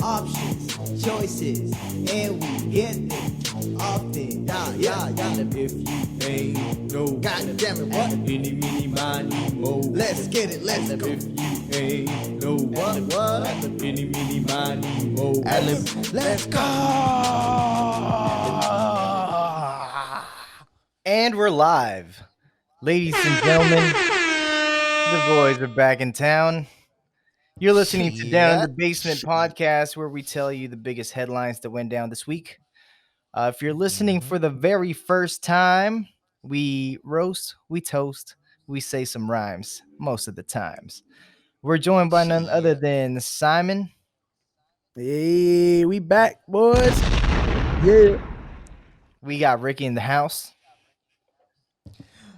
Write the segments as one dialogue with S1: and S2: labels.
S1: options, choices, and we hit them often. Yeah. And if you ain't no, God damn it, what? Any, mini, miny, mo. Let's get it, let's go. If you ain't no, what? Any, mini, miny, mo. Let's go.
S2: And we're live. Ladies and gentlemen, the boys are back in town. You're listening to Down in the Basement podcast, where we tell you the biggest headlines that went down this week. If you're listening for the very first time, we roast, we toast, we say some rhymes most of the times. We're joined by none other than Simon.
S3: Hey, we back, boys. Yeah.
S2: We got Ricky in the house.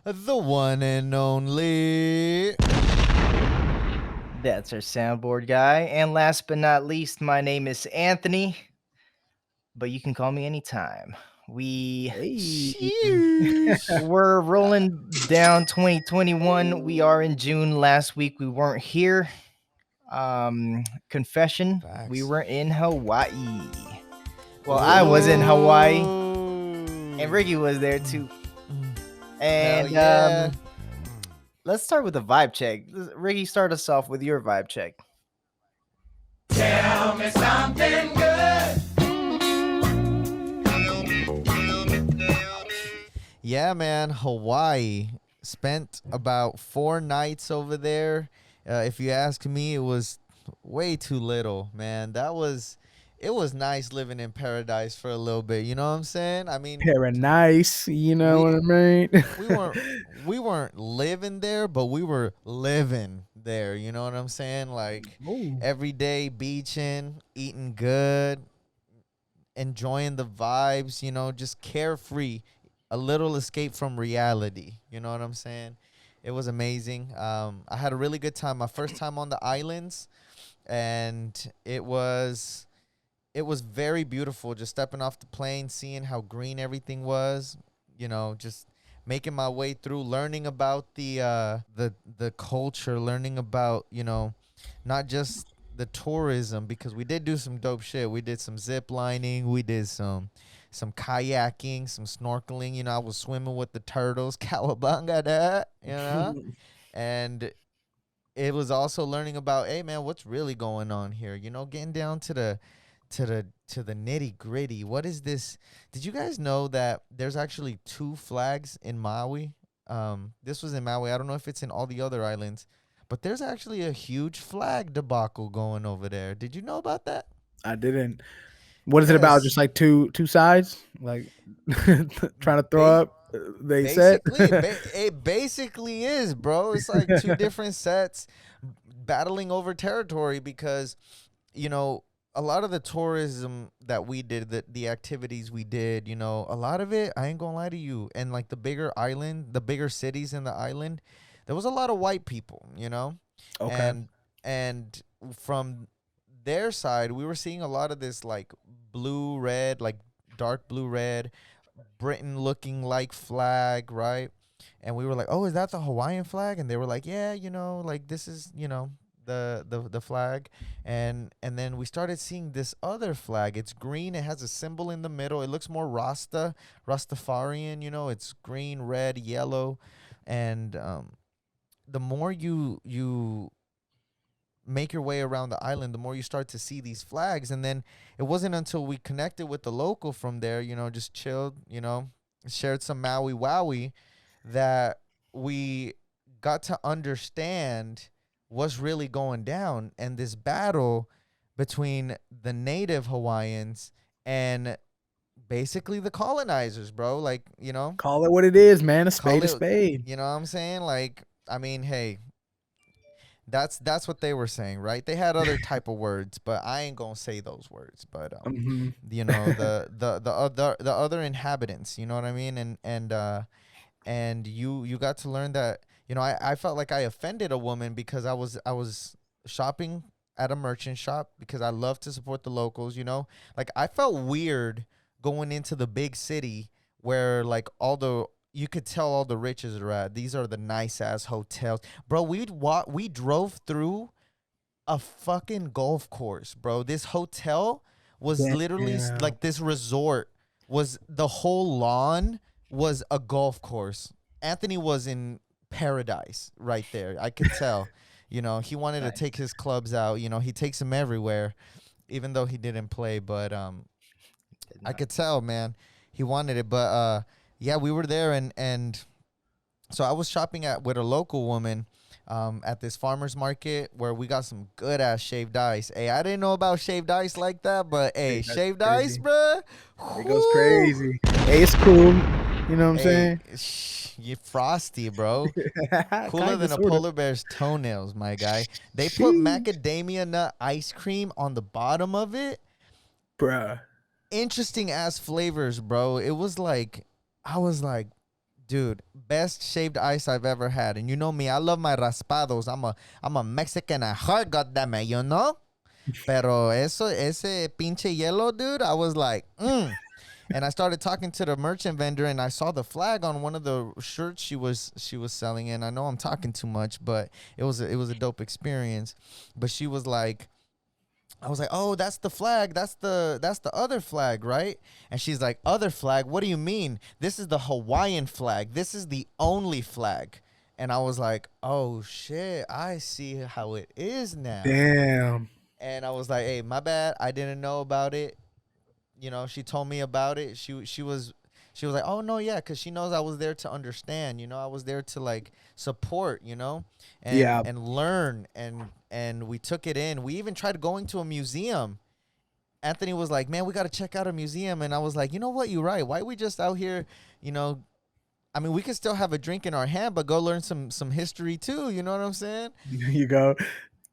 S4: The one and only.
S2: That's our soundboard guy. And last but not least, my name is Anthony, but you can call me anytime. We're rolling down 2021. We are in June. Last week we weren't here. Confession,
S4: Facts.
S2: we were in Hawaii. Well, I was in Hawaii, and Ricky was there too. And
S4: yeah.
S2: Let's start with a vibe check. Ricky, start us off with your vibe check.
S1: Tell me something good.
S4: Yeah, man, Hawaii. Spent about 4 nights over there. If you ask me, it was way too little, man. It was nice living in paradise for a little bit. You know what I'm saying? I mean,
S3: Nice, you know what I mean?
S4: we weren't living there, but we were living there. You know what I'm saying? Like every day beaching, eating good, enjoying the vibes, you know, just carefree, a little escape from reality. You know what I'm saying? It was amazing. I had a really good time. My first time on the islands, and it was very beautiful. Just stepping off the plane, seeing how green everything was. You know, just making my way through, learning about the culture, learning about, you know, not just the tourism, because we did do some dope shit. We did some zip lining, we did some kayaking, some snorkeling. You know, I was swimming with the turtles, cowabunga that, you know, and it was also learning about, hey man, what's really going on here? You know, getting down to the nitty gritty. What is this? Did you guys know that there's actually 2 flags in Maui? This was in Maui. I don't know if it's in all the other islands, but there's actually a huge flag debacle going over there. Did you know about that?
S3: I didn't. What is it about? Just like two sides, like trying to throw up. They said
S4: it basically is, bro. It's like 2 different sets battling over territory because, you know, a lot of the tourism that we did, the activities we did, you know, a lot of it, I ain't gonna lie to you, and like the bigger cities in the island, there was a lot of white people, you know?
S3: Okay.
S4: And from their side, we were seeing a lot of this like blue, red, like dark blue, red, Britain looking like flag, right? And we were like, oh, is that the Hawaiian flag? And they were like, yeah, you know, like this is, you know, the flag. And then we started seeing this other flag. It's green. It has a symbol in the middle. It looks more Rastafarian, you know. It's green, red, yellow. And the more you make your way around the island, the more you start to see these flags. And then it wasn't until we connected with the local from there, you know, just chilled, you know, shared some Maui Wowie, that we got to understand what's really going down. And this battle between the native Hawaiians and basically the colonizers, bro. Like, you know,
S3: Call it what it is, man. A spade, a spade.
S4: you know what I'm saying? Like, I mean, hey, that's what they were saying, right? They had other type of words, but I ain't gonna say those words. But you know, the other inhabitants, you know what I mean? And you got to learn that, you know, I felt like I offended a woman because I was shopping at a merchant shop because I love to support the locals, you know? Like, I felt weird going into the big city where like you could tell all the riches are at. These are the nice ass hotels, bro. We drove through a fucking golf course, bro. This hotel was literally
S3: Damn.
S4: like this resort. Was the whole lawn was a golf course. Anthony was in paradise right there. I could tell. You know, he wanted to take his clubs out. You know, he takes them everywhere, even though he didn't play. But I could tell, man, he wanted it. But yeah, we were there, and so I was shopping at with a local woman at this farmer's market where we got some good ass shaved ice. Hey, I didn't know about shaved ice like that, but hey,
S3: That's
S4: shaved ice,
S3: crazy.
S4: bruh.
S3: It goes
S4: whoo.
S3: crazy. Hey, it's cool. You know what I'm
S4: Hey,
S3: saying?
S4: you frosty, bro. Cooler
S3: Kinda,
S4: than a
S3: sorta.
S4: polar bear's toenails, my guy. They put
S3: Sheesh.
S4: macadamia nut ice cream on the bottom of it.
S3: Bruh.
S4: Interesting ass flavors, bro. It was like, I was like, dude, best shaved ice I've ever had. And you know me, I love my raspados. I'm a Mexican at heart, goddammit, you know? Pero ese pinche yellow, dude, I was like, And I started talking to the merchant vendor, and I saw the flag on one of the shirts she was selling. And I know I'm talking too much, but it was a dope experience. But she was like, I was like, oh, that's the flag. That's the other flag, right? And she's like, other flag? What do you mean? This is the Hawaiian flag. This is the only flag. And I was like, oh shit, I see how it is now.
S3: Damn.
S4: And I was like, hey, my bad. I didn't know about it. You know, she told me about it. She was like, oh no, yeah, because she knows I was there to understand. You know, I was there to like support. You know, and
S3: Yeah.
S4: and learn, and we took it in. We even tried going to a museum. Anthony was like, man, we got to check out a museum, and I was like, you know what, you're right. Why we just out here? You know, I mean, we could still have a drink in our hand, but go learn some history too. You know what I'm saying?
S3: There you go.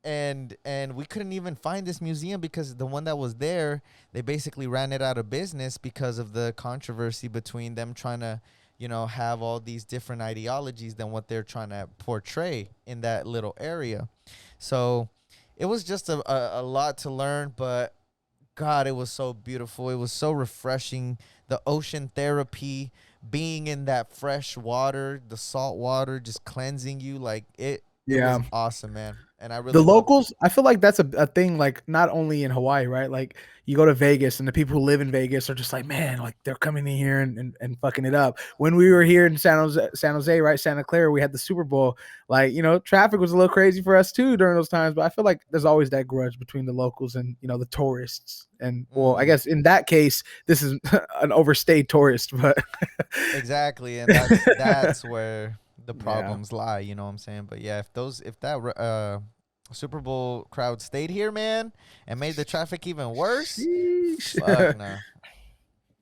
S4: And we couldn't even find this museum because the one that was there, they basically ran it out of business because of the controversy between them trying to, you know, have all these different ideologies than what they're trying to portray in that little area. So it was just a lot to learn, but God, it was so beautiful. It was so refreshing. The ocean therapy, being in that fresh water, the salt water just cleansing you, like it was
S3: Yeah.
S4: awesome, man. And I
S3: The
S4: really loved it.
S3: locals, I feel like that's a thing, like not only in Hawaii, right? Like you go to Vegas and the people who live in Vegas are just like, man, like they're coming in here and fucking it up. When we were here in San Jose, right? Santa Clara, we had the Super Bowl. Like, you know, traffic was a little crazy for us too during those times, but I feel like there's always that grudge between the locals and, you know, the tourists. And well, I
S4: Mm,
S3: guess in that case, this is an overstayed tourist, but
S4: exactly, and that's where the
S3: yeah.
S4: problems lie. You know what I'm saying? But yeah, if that Super Bowl crowd stayed here, man, and made the traffic even worse, fuck
S3: Sheesh.
S4: no.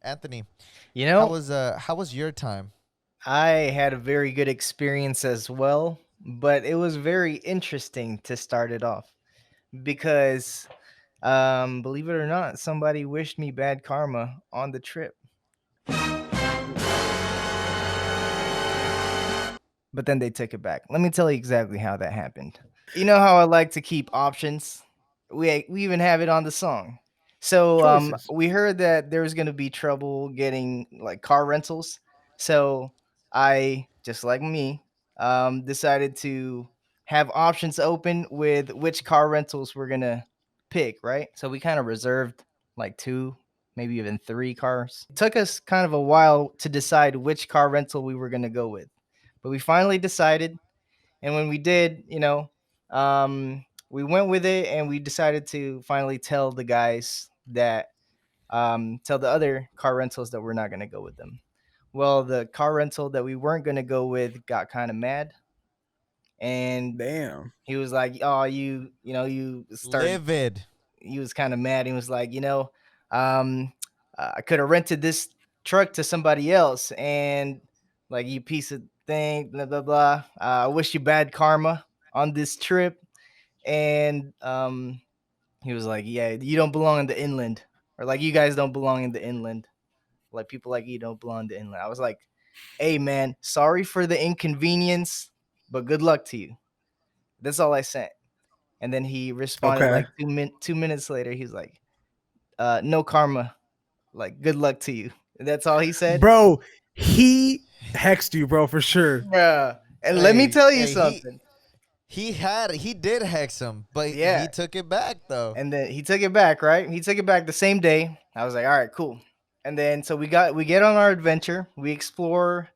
S4: Anthony,
S2: You know,
S4: how was your time?
S2: I had a very good experience as well, but it was very interesting to start it off because, believe it or not, somebody wished me bad karma on the trip. But then they took it back. Let me tell you exactly how that happened. You know how I like to keep options? We even have it on the song. So
S3: Choices.
S2: we heard that there was gonna be trouble getting like car rentals. So I, just like me, decided to have options open with which car rentals we're gonna pick, right? So we kind of reserved like two, maybe even three cars. It took us kind of a while to decide which car rental we were gonna go with. But we finally decided, and when we did, we went with it, and we decided to finally tell the guys that, tell the other car rentals that we're not going to go with them. Well, the car rental that we weren't going to go with got kind of mad, and
S3: Damn.
S2: he was like, "Oh, you started."
S4: Livid.
S2: He was kind of mad. He was like, um, I could have rented this truck to somebody else, and like, you piece of thing, blah blah blah. I wish you bad karma on this trip, and he was like, yeah, you don't belong in the inland, or like, you guys don't belong in the inland. Like, people like you don't belong in the inland. I was like, hey man, sorry for the inconvenience, but good luck to you. That's all I sent. And then he responded
S3: Okay.
S2: like 2 minutes later. He's like, no karma. Like, good luck to you. That's all he said.
S3: Bro, he hexed you, bro, for sure.
S2: Bruh. And let me
S4: Hey,
S2: tell you
S4: hey, he
S2: something.
S4: He did hex him, but
S2: Yeah.
S4: he took it back though.
S2: And then he took it back, right? He took it back the same day. I was like, all right, cool. And then so we get on our adventure. We explore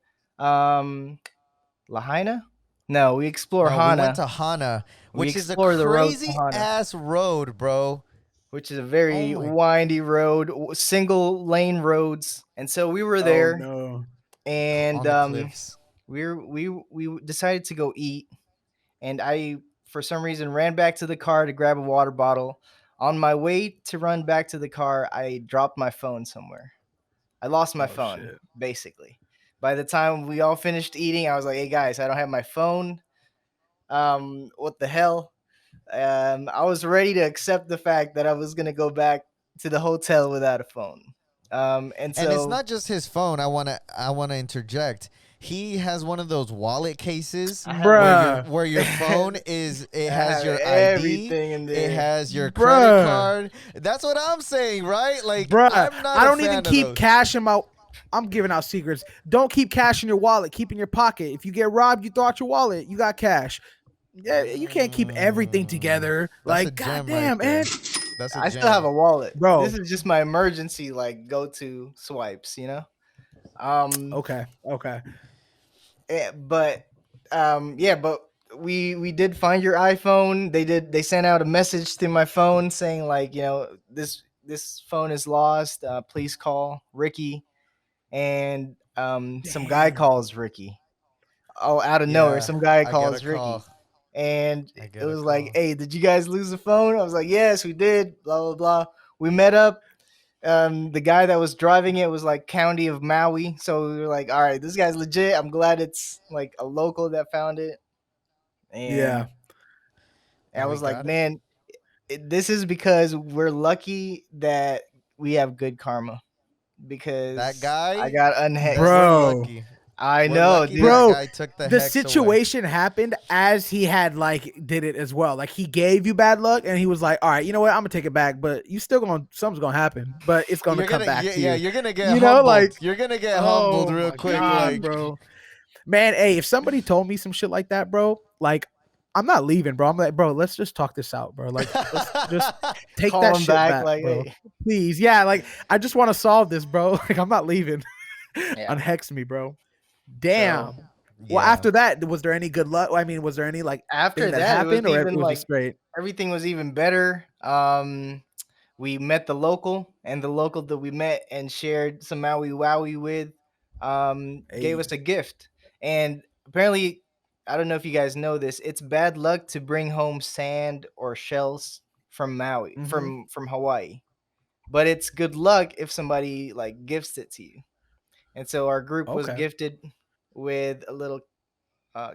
S2: Lahaina? No, we explore
S4: No, we went
S2: Hana.
S4: to Hana,
S2: We
S4: which is a
S2: explore the road to
S4: crazy
S2: Hana,
S4: ass road, bro.
S2: which is a
S4: Oh
S2: very
S4: my,
S2: windy road, single lane roads. And so we were
S3: Oh
S2: there,
S3: no.
S2: and
S4: on the cliffs.
S2: we decided to go eat. And I, for some reason, ran back to the car to grab a water bottle. On my way to run back to the car, I dropped my phone somewhere. I lost my
S3: Oh
S2: phone,
S3: shit.
S2: basically. By the time we all finished eating, I was like, "Hey guys, I don't have my phone. What the hell?" I was ready to accept the fact that I was gonna go back to the hotel without a phone. And
S4: And it's
S2: so
S4: not just his phone. I wanna interject. He has one of those wallet cases
S2: I have
S3: Bruh.
S4: where your phone is. It
S2: I
S4: has
S2: have
S4: your ID.
S2: everything in
S4: It
S2: there.
S4: has your credit
S3: Bruh.
S4: card. That's what I'm saying, right? Like
S3: Bruh.
S4: I'm not
S3: I
S4: a
S3: don't even
S4: fan of
S3: keep
S4: those.
S3: cash in my I'm giving out secrets. Don't keep cash in your wallet. Keep in your pocket. If you get robbed, you throw out your wallet. You got cash. Yeah, you can't keep everything together.
S4: That's a
S3: Like,
S4: gem right
S3: goddamn,
S4: there.
S3: man.
S4: That's a
S2: I still have
S4: gem.
S2: a wallet. This
S3: Bro.
S2: is just my emergency, like go to swipes, you know. Um,
S3: Okay. Okay.
S2: but yeah, but we did find your iPhone. They sent out a message to my phone saying like, this phone is lost. Please call Ricky. And some guy
S3: Damn.
S2: calls Ricky. Oh, out of nowhere,
S4: Yeah,
S2: some guy
S4: I get a
S2: calls
S4: call.
S2: Ricky. And
S4: I
S2: it
S4: get a
S2: was like,
S4: call.
S2: "Hey, did you guys lose the phone?" I was like, "Yes, we did." Blah blah blah. We met up. The guy that was driving it was like county of Maui, so we were like, "All right, this guy's legit." I'm glad it's like a local that found it, and
S3: Yeah.
S2: I
S4: And we
S2: was like,
S4: got it.
S2: "Man, this is because we're lucky that we have good karma
S4: That
S2: because I
S4: guy,
S2: got
S4: we're
S2: unhexed."
S3: Bro.
S4: lucky.
S2: I
S4: We're
S2: know,
S4: lucky
S2: dude.
S4: that
S3: Bro,
S4: guy took the
S3: the
S4: hex away.
S3: situation happened as he had like did it as well. Like he gave you bad luck and he was like, all right, you know what? I'm gonna take it back, but you still gonna something's gonna happen, but it's gonna
S4: You're
S3: come
S4: gonna,
S3: back
S4: yeah,
S3: to
S4: yeah,
S3: you.
S4: you're gonna get
S3: You know,
S4: humbled.
S3: like,
S4: You're gonna get humbled
S3: oh
S4: real
S3: my
S4: quick.
S3: god,
S4: Like,
S3: bro. Man, hey, if somebody told me some shit like that, bro, like I'm not leaving, bro. I'm like, bro, let's just talk this out, bro. Like, let's just take
S2: Call
S3: that
S2: him
S3: shit
S2: back
S3: back,
S2: like,
S3: bro.
S2: "Hey."
S3: Please. Yeah, like I just want to solve this, bro. Like, I'm not leaving.
S2: Yeah.
S3: Unhex me, bro.
S2: So
S3: Damn. Well,
S4: yeah,
S3: after that, was there any good luck? I mean, was there any like thing
S2: after
S3: that
S2: that, it was
S3: happened, or it
S2: even
S3: was just
S2: like
S3: straight?
S2: everything was even better. We met the local, and the local that we met and shared some Maui Wowie with, gave
S3: Hey.
S2: us a gift. And apparently, I don't know if you guys know this, it's bad luck to bring home sand or shells from Maui,
S3: Mm-hmm.
S2: from Hawaii. But it's good luck if somebody like gifts it to you. And so our group was
S3: Okay.
S2: gifted with a little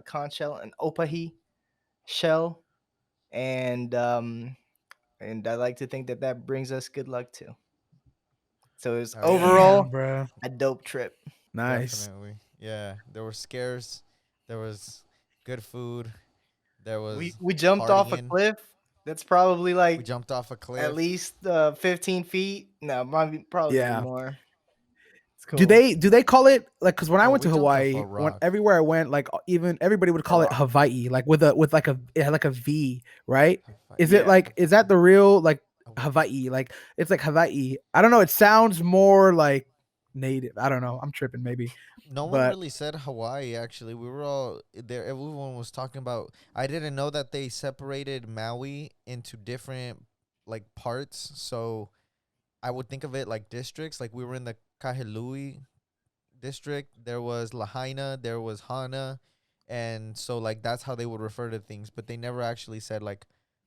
S2: conch shell, an opahi shell, and I like to think that that brings us good luck too. So it was
S4: oh yeah,
S3: Damn,
S2: overall
S3: bro.
S2: a dope trip.
S3: Nice.
S4: definitely. Yeah, there were scares. There was good food. There
S2: We
S4: was
S2: we jumped off a
S4: partying.
S2: cliff. That's probably
S4: We
S2: like
S4: jumped off a
S2: at
S4: cliff.
S2: least 15 feet. No, probably be
S3: Yeah.
S2: more. It's
S3: Do
S2: cool.
S3: they call it like? Because when I
S4: Oh,
S3: went
S4: we
S3: to
S4: jumped off a
S3: Hawaii, when
S4: rock.
S3: everywhere I went, like even everybody would
S2: A
S3: call it
S2: rock.
S3: Hawaii, like with like a it had like a V, right? Is it
S2: Yeah.
S3: like is that the real like
S4: Hawaii.
S3: Hawaii? Like it's like Hawaii. I don't know. It sounds more like native. I don't know. I'm tripping maybe,
S4: No one
S3: but
S4: really said Hawaii, actually. We were all there. Everyone was talking about. I didn't know that they separated Maui into different, like, parts. So I would think of it like districts. Like, we were in the Kahului district. There was Lahaina. There was Hana. And so, like, that's how they would refer to things. But they never actually said, like,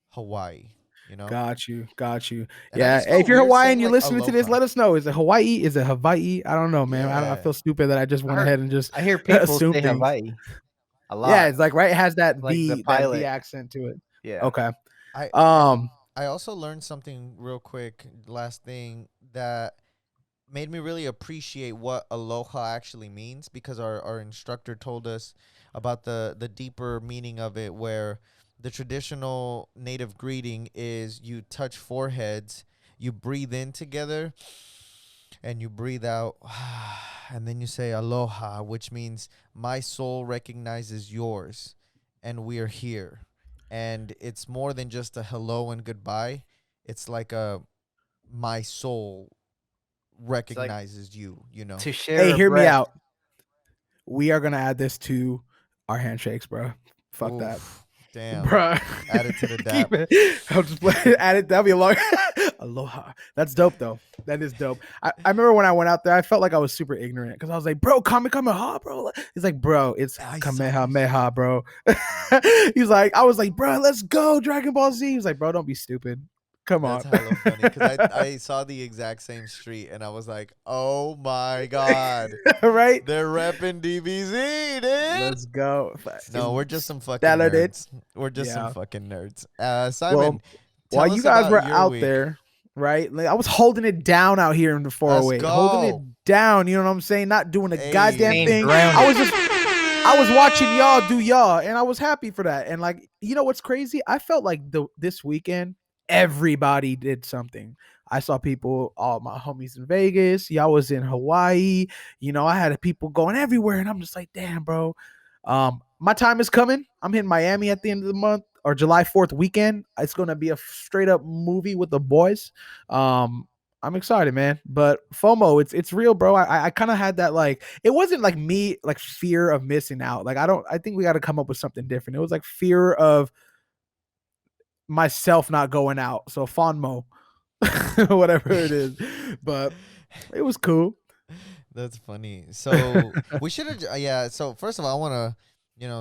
S4: Hawaii, you know?
S3: got you, got you.
S4: And I
S3: Yeah,
S4: just
S3: hey,
S4: felt
S3: if you're
S4: weird
S3: Hawaiian,
S4: saying,
S3: you're
S4: like,
S3: listening to this,
S4: aloha.
S3: let us know. Is it Hawaii? Is it Hawaii? I don't know, man. I
S4: Yeah.
S3: feel stupid that I just
S2: I
S3: went
S2: heard
S3: ahead and just
S2: I hear people
S3: assumed
S2: say
S3: things.
S2: Hawaii a
S3: Yeah,
S2: lot.
S3: it's like right. It has
S2: Like the
S3: that V
S2: pilot.
S3: accent to it.
S2: Yeah.
S3: Okay.
S4: I and
S3: Um.
S4: I also learned something real quick. Last thing that made me really appreciate what aloha actually means, because our instructor told us about the deeper meaning of it, where the traditional native greeting is you touch foreheads, you breathe in together, and you breathe out, and then you say aloha, which means my soul recognizes yours, and we are here. and it's more than just a hello and goodbye. It's like a my soul
S2: It's like
S4: recognizes you,
S2: to share
S3: Hey,
S2: a
S3: hear me
S2: breath.
S3: out. We are gonna add this to our handshakes, bro. Fuck that.
S4: Oof, damn.
S3: Bro,
S4: Add it to the
S3: keep
S4: dap.
S3: it. I'll just play, add it. That'll be a long. Aloha. That's dope, though. That is dope. I remember when I went out there, I felt like I was super ignorant because I was like, bro, Kamehameha, bro. He's like, bro, it's
S4: I saw you.
S3: Kamehameha, bro. He's like, I was like, bro, let's go, Dragon Ball Z. He's like, bro, don't be stupid. Come
S4: That's
S3: on.
S4: hella funny because I saw the exact same street and I was like, oh my God,
S3: Right?
S4: they're repping DBZ, dude.
S3: Let's go.
S4: No, we're just some fucking
S3: Stellar, dude.
S4: nerds. We're just some
S3: Yeah.
S4: fucking nerds.
S3: Well,
S4: Simon,
S3: while
S4: tell
S3: you
S4: us
S3: guys were
S4: about your
S3: out
S4: week.
S3: there, right? Like, I was holding it down out here in the 408. Holding it
S4: go.
S3: down, you know what I'm saying? Not doing a
S4: Hey.
S3: goddamn
S2: Staying
S3: thing.
S2: grounded.
S3: I was watching y'all do y'all, and I was happy for that. And like, you know what's crazy? I felt like this weekend, everybody did something. I saw people, all my homies in Vegas. Y'all was in Hawaii. You know, I had people going everywhere, and I'm just like, damn, bro. My time is coming. I'm hitting Miami at the end of the month or July 4th weekend. It's gonna be a straight up movie with the boys. I'm excited, man. But FOMO, it's real, bro. I kind of had that, like, it wasn't like me like fear of missing out. Like I think we got to come up with something different. It was like fear of myself not going out. So FONMO, whatever it is. But it was cool.
S4: That's funny. So we should have, yeah. So first of all, I want to,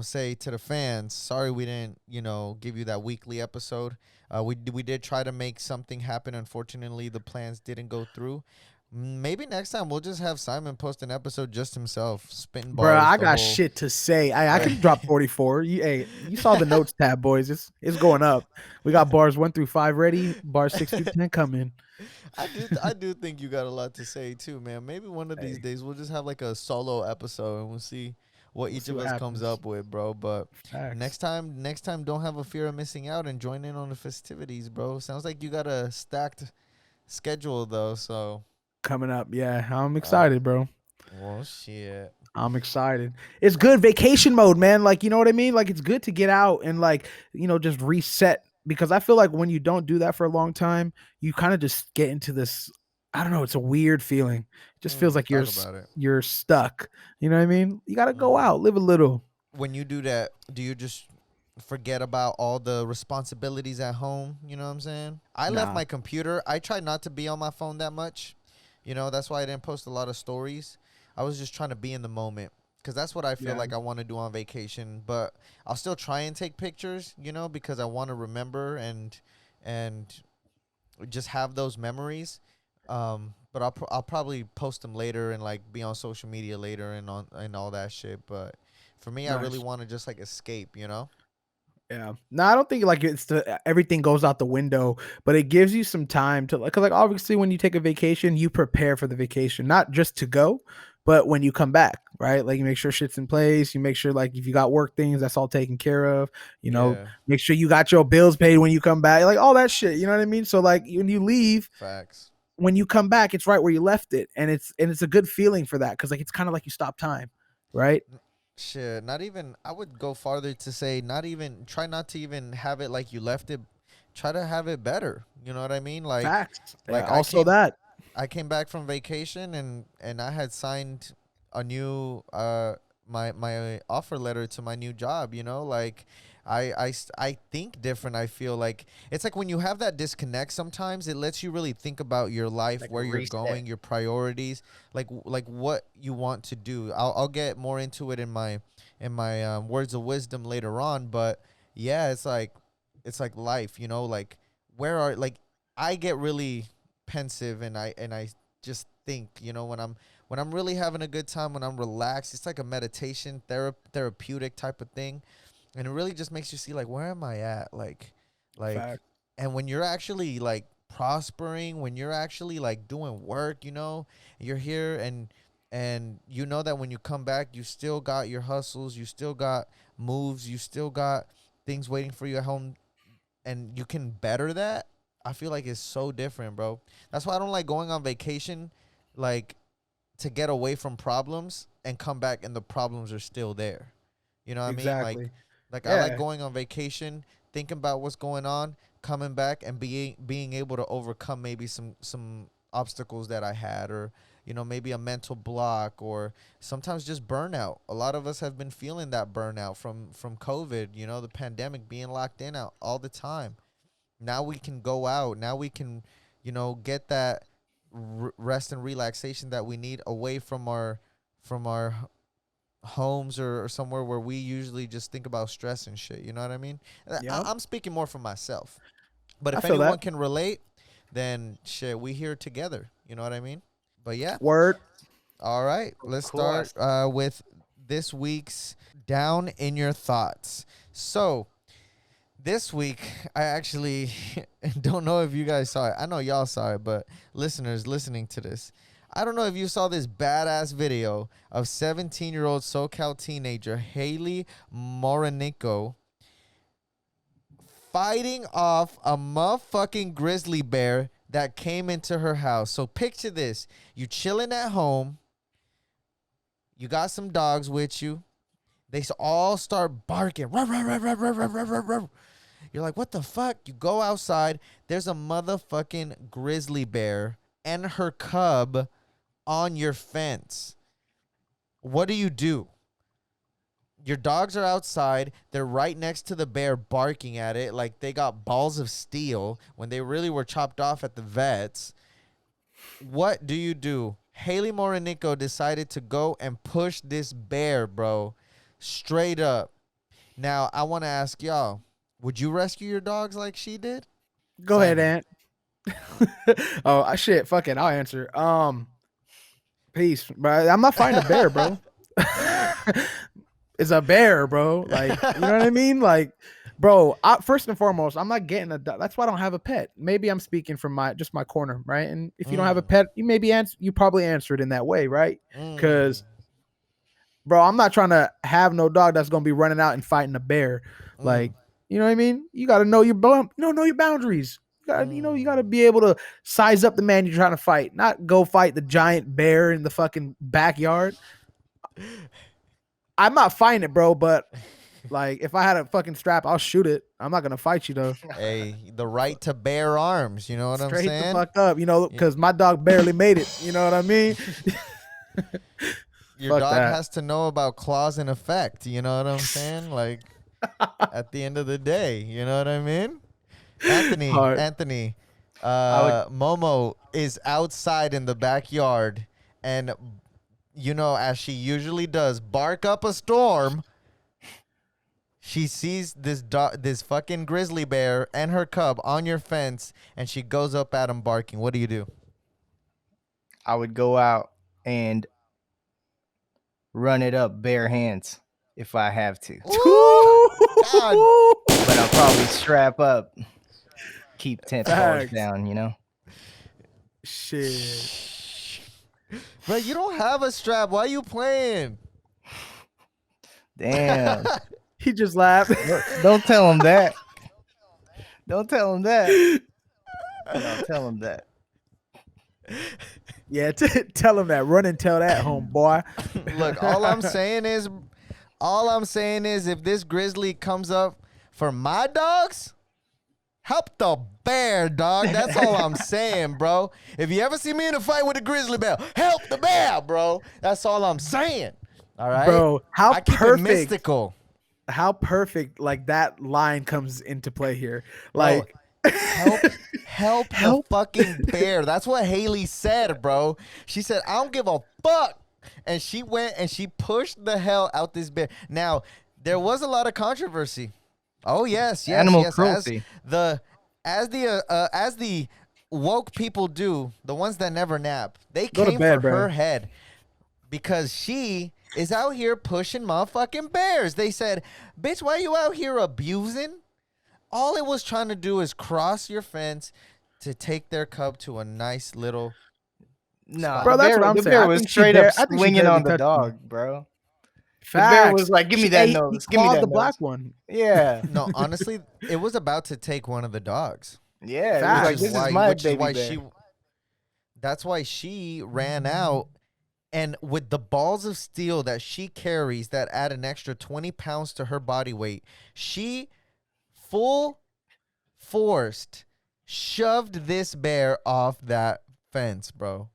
S4: say to the fans, sorry we didn't, give you that weekly episode. We did try to make something happen. Unfortunately, the plans didn't go through. Maybe next time we'll just have Simon post an episode just himself, spitting bars.
S3: Bro, I
S4: the
S3: got
S4: whole-
S3: shit to say. I can drop 44. You saw the notes tab, boys. It's going up. We got bars 1 through 5 ready. Bars 6 through 10 coming.
S4: I do think you got a lot to say too, man. Maybe one of these days we'll just have like a solo episode and we'll see what each of us comes up with, bro. But
S3: Facts.
S4: next time, don't have a fear of missing out and join in on the festivities, bro. Sounds like you got a stacked schedule though, so
S3: Coming up. Yeah, I'm excited, bro.
S4: well, shit.
S3: I'm excited. It's good vacation mode, man. Like, you know what I mean? Like, it's good to get out and, like, just reset, because I feel like when you don't do that for a long time, you kind of just get into this, I don't know, it's a weird feeling. It just feels like
S4: Talk about it.
S3: you're stuck. You know what I mean? You got to go out, live a little.
S4: When you do that, do you just forget about all the responsibilities at home? You know what I'm saying? I left
S3: Nah.
S4: my computer. I try not to be on my phone that much. That's why I didn't post a lot of stories. I was just trying to be in the moment because that's what I feel like I want to do on vacation. But I'll still try and take pictures, because I want to remember and just have those memories. But I'll probably post them later and like be on social media later and all that shit. But for me, I really
S3: Nice.
S4: want to just like escape,
S3: Yeah. No, I don't think like everything goes out the window, but it gives you some time to, like, 'cause like obviously when you take a vacation, you prepare for the vacation, not just to go, but when you come back, right? Like, you make sure shit's in place. You make sure, like, if you got work things, that's all taken care of.
S4: Yeah.
S3: Make sure you got your bills paid when you come back, like all that shit. You know what I mean? So like when you leave,
S4: Facts.
S3: when you come back, it's right where you left it, and it's a good feeling for that, because like it's kind of like you stop time, right?
S4: Shit, not even, I would go farther to say try not to even have it like you left it. Try to have it better. You know what I mean? Like,
S3: Facts.
S4: like
S3: Yeah, also that.
S4: I came back from vacation and I had signed a new my offer letter to my new job, like I think different. I feel like it's like when you have that disconnect, sometimes it lets you really think about your life,
S2: Like a
S4: where you're
S2: reset.
S4: going, your priorities, like what you want to do. I'll get more into it in my words of wisdom later on, but yeah, it's like life, like like I get really pensive and I just think, when I'm really having a good time, when I'm relaxed, it's like a meditation therapeutic type of thing. And it really just makes you see, like, where am I at? Like,
S3: Fact.
S4: and when you're actually like prospering, when you're actually like doing work, you're here and you know that when you come back, you still got your hustles, you still got moves, you still got things waiting for you at home, and you can better that. I feel like it's so different, bro. That's why I don't like going on vacation, like, to get away from problems and come back and the problems are still there. You know what I mean?
S3: Exactly.
S4: Like I like
S3: Yeah.
S4: going on vacation thinking about what's going on, coming back and being able to overcome maybe some obstacles that I had, or maybe a mental block, or sometimes just burnout. A lot of us have been feeling that burnout from COVID, the pandemic, being locked in out all the time. Now we can go out. Now we can, get that rest and relaxation that we need away from our homes, or somewhere where we usually just think about stress and shit. You know what I mean?
S3: Yep.
S4: I'm speaking more for myself. But
S3: I
S4: if
S3: feel
S4: anyone
S3: that.
S4: can relate, then shit, we here together. You know what I mean? But yeah.
S3: Word.
S4: All right.
S2: Of
S4: Let's
S2: course.
S4: start with this week's Down in Your Thoughts. So this week, I actually don't know if you guys saw it. I know y'all saw it, but listeners listening to this, I don't know if you saw this badass video of 17-year-old SoCal teenager Haley Moroniko fighting off a motherfucking grizzly bear that came into her house. So picture this. You chilling at home. You got some dogs with you. They all start barking. Ruff, ruff, ruff, ruff, ruff, ruff, ruff, ruff, ruff. You're like, what the fuck? You go outside. There's a motherfucking grizzly bear and her cub on your fence. What do you do? Your dogs are outside. They're right next to the bear barking at it like they got balls of steel when they really were chopped off at the vets. What do you do? Haley Moroniko decided to go and push this bear, bro. Straight up. Now, I want to ask y'all, would you rescue your dogs like she did?
S3: Go ahead,
S4: Simon.
S3: Ant. Oh shit, fuck it. I'll answer. Peace, bro. I'm not fighting a bear, bro. It's a bear, bro. Like, you know what I mean? Like, bro. First and foremost, I'm not getting a dog. That's why I don't have a pet. Maybe I'm speaking from my corner, right? And if you don't have a pet, you probably answer it in that way, right? Because, bro, I'm not trying to have no dog that's gonna be running out and fighting a bear. Like, you know what I mean? You got to know your know your boundaries. You got to be able to size up the man you're trying to fight, not go fight the giant bear in the fucking backyard. I'm not fighting it, bro, but like if I had a fucking strap, I'll shoot it. I'm not gonna fight you though.
S4: Hey, the right to bear arms, you know what
S3: Straight
S4: I'm saying?
S3: the fuck up, because my dog barely made it. You know what I mean?
S4: Your
S3: Fuck
S4: dog
S3: that.
S4: has to know about cause and effect, you know what I'm saying? Like, at the end of the day, you know what I mean?
S3: Hard.
S4: Anthony, Momo is outside in the backyard, and as she usually does, bark up a storm. She sees this fucking grizzly bear and her cub on your fence, and she goes up at him barking. What do you do?
S2: I would go out and run it up bare hands if I have to.
S4: God.
S2: But I'll probably strap up, keep tent poles
S3: Facts.
S2: down,
S3: Shit.
S4: Bro, you don't have a strap. Why are you playing?
S2: Damn.
S3: He just laughed.
S2: Don't tell him that. Don't tell him that. Don't tell him that.
S3: Yeah, tell him that. Run and tell that, homeboy.
S4: Look, all I'm saying is if this grizzly comes up for my dogs, help the bear, dog. That's all I'm saying, bro. If you ever see me in a fight with a grizzly bear, help the bear, bro. That's all I'm saying. All right?
S3: Bro, how
S4: I keep
S3: perfect.
S4: it mystical.
S3: How perfect like that line comes into play here.
S4: Bro,
S3: Like
S4: help the fucking bear. That's what Haley said, bro. She said, I don't give a fuck. And she went and she pushed the hell out this bear. Now, there was a lot of controversy. Oh, yes.
S2: Animal cruelty.
S4: As the woke people do, the ones that never nap, they
S3: Go to
S4: came
S3: bed,
S4: for
S3: bro.
S4: her head because she is out here pushing motherfucking bears. They said, bitch, why you out here abusing? All it was trying to do is cross your fence to take their cub to a nice little
S2: No,
S3: Bro, that's what I'm
S2: the
S3: saying.
S2: bear
S3: I
S2: was
S3: think she
S2: straight up
S3: I think she
S2: swinging
S3: barely
S2: on the
S3: touched
S2: dog,
S3: him.
S2: bro.
S3: Facts.
S2: The bear was like, "Give me that
S3: He
S2: nose. Give me
S3: clawed
S2: that
S3: the
S2: nose."
S3: black one.
S2: Yeah,
S4: No, honestly, it was about to take one of the dogs.
S2: yeah. It was
S3: Facts.
S2: like, this is my baby bear.
S4: That's why she ran out, and with the balls of steel that she carries that add an extra 20 pounds to her body weight, she full forced shoved this bear off that fence, bro.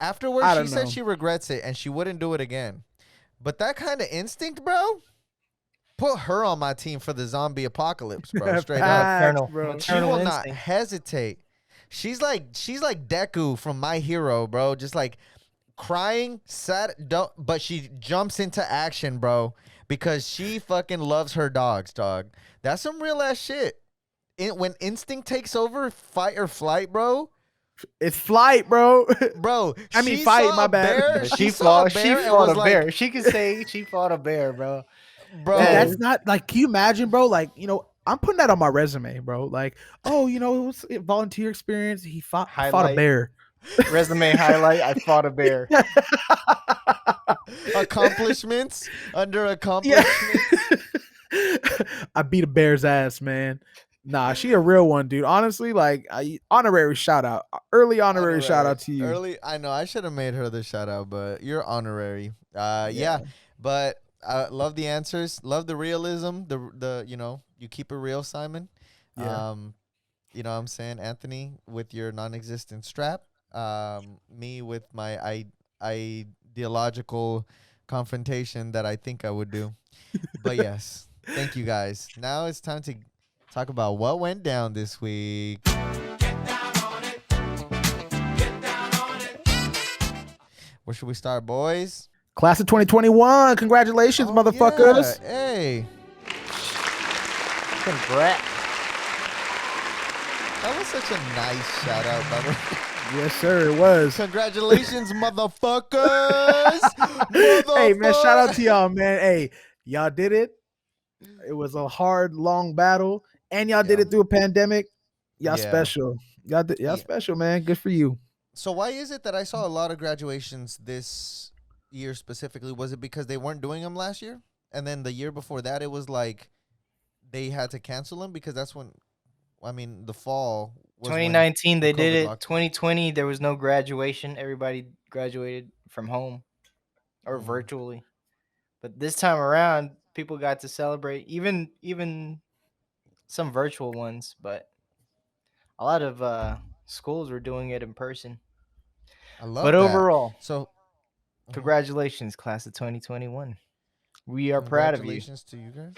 S4: Afterwards,
S3: I
S4: she
S3: don't
S4: said
S3: know.
S4: she regrets it and she wouldn't do it again. But that kind of instinct, bro, put her on my team for the zombie apocalypse, bro. Straight up.
S3: Facts,
S2: Maternal,
S3: bro.
S4: She
S2: maternal
S4: will not
S2: instinct.
S4: hesitate. She's like Deku from My Hero, bro. Just like crying, sad, but she jumps into action, bro, because she fucking loves her dogs, dog. That's some real ass shit. When instinct takes over, fight or flight, bro.
S3: It's flight, bro.
S4: Bro,
S3: I mean,
S4: she
S3: fight,
S4: saw
S3: my
S4: a
S3: bad.
S4: bear.
S2: She
S4: She saw a
S2: fought. She
S4: bear and
S2: fought
S4: was
S2: a
S4: like,
S2: bear. She can say she fought a bear, bro.
S4: bro.
S3: And
S2: Yeah.
S3: that's not like, can you imagine, bro? Like, I'm putting that on my resume, bro. Like, oh, it was a volunteer experience. I fought a
S2: Highlight.
S3: bear.
S2: Resume highlight. I fought a bear.
S4: Accomplishments under accomplishments.
S3: I beat a bear's ass, man. Nah, she a real one, dude. Honestly, like, honorary shout out, early honorary shout out to you.
S4: Early, I know I should have made her the shout out, but you're honorary. Yeah. But I love the answers, love the realism. The you keep it real, Simon.
S3: Yeah.
S4: You know what I'm saying, Anthony, with your non-existent strap. Me with my ideological confrontation that I think I would do. But yes, thank you guys. Now it's time to talk about what went down this week. Where should we start, boys?
S3: Class of 2021. Congratulations,
S4: Oh,
S3: motherfuckers.
S4: yeah. Hey,
S2: Congrats.
S4: that was such a nice shout out, by the way.
S3: Yes, sir. It was.
S4: Congratulations, motherfuckers.
S3: Hey, man, shout out to y'all, man. Hey, y'all did it. It was a hard, long battle, and y'all did
S4: Yeah.
S3: it through a pandemic. Y'all
S4: Yeah.
S3: special. Y'all
S4: Yeah.
S3: special, man. Good for you.
S4: So why is it that I saw a lot of graduations this year specifically? Was it because they weren't doing them last year? And then the year before that, it was like they had to cancel them because that's when, the fall was when
S2: 2019 they
S4: the
S2: did
S4: COVID
S2: it.
S4: lockdown.
S2: 2020 there was no graduation. Everybody graduated from home or
S4: Mhm.
S2: virtually. But this time around, people got to celebrate, even some virtual ones. But a lot of schools were doing it in person.
S4: I love
S2: But
S4: that.
S2: overall,
S4: So
S2: congratulations, class of 2021. We are proud of you.
S4: congratulations to you guys.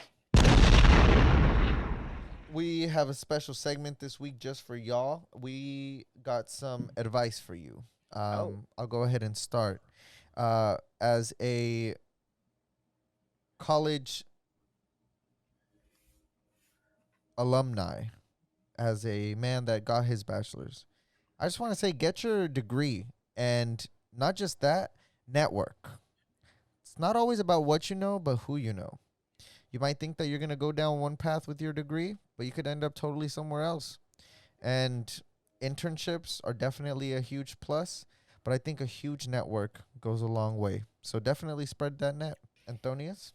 S4: We have a special segment this week just for y'all. We got some advice for you. I'll go ahead and start. As a college alumni, as a man that got his bachelor's, I just want to say get your degree, and not just that, network. It's not always about what you know, but who you know. You might think that you're going to go down one path with your degree, but you could end up totally somewhere else. And internships are definitely a huge plus, but I think a huge network goes a long way. So definitely spread that net. Antonius,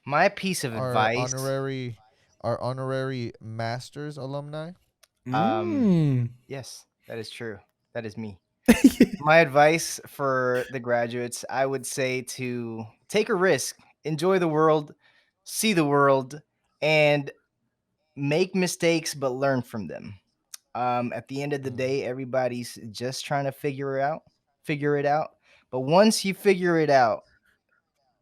S2: My piece of
S4: our
S2: advice.
S4: honorary master's alumni.
S2: Yes, that is true. That is me. My advice for the graduates, I would say to take a risk, enjoy the world, see the world, and make mistakes, but learn from them. At the end of the day, everybody's just trying to figure it out. But once you figure it out,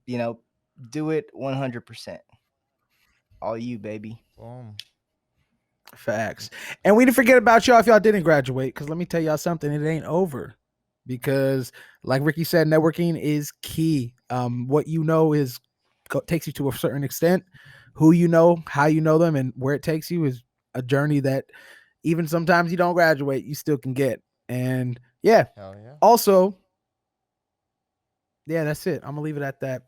S2: do it 100%. All you, baby.
S4: Boom.
S3: Facts. And we didn't forget about y'all if y'all didn't graduate, because let me tell y'all something, it ain't over. Because like Ricky said, networking is key. What you know takes you to a certain extent. Who you know, how you know them, and where it takes you is a journey that even sometimes you don't graduate, you still can get. And yeah,
S4: Hell yeah.
S3: also, yeah, that's it. I'm gonna leave it at that.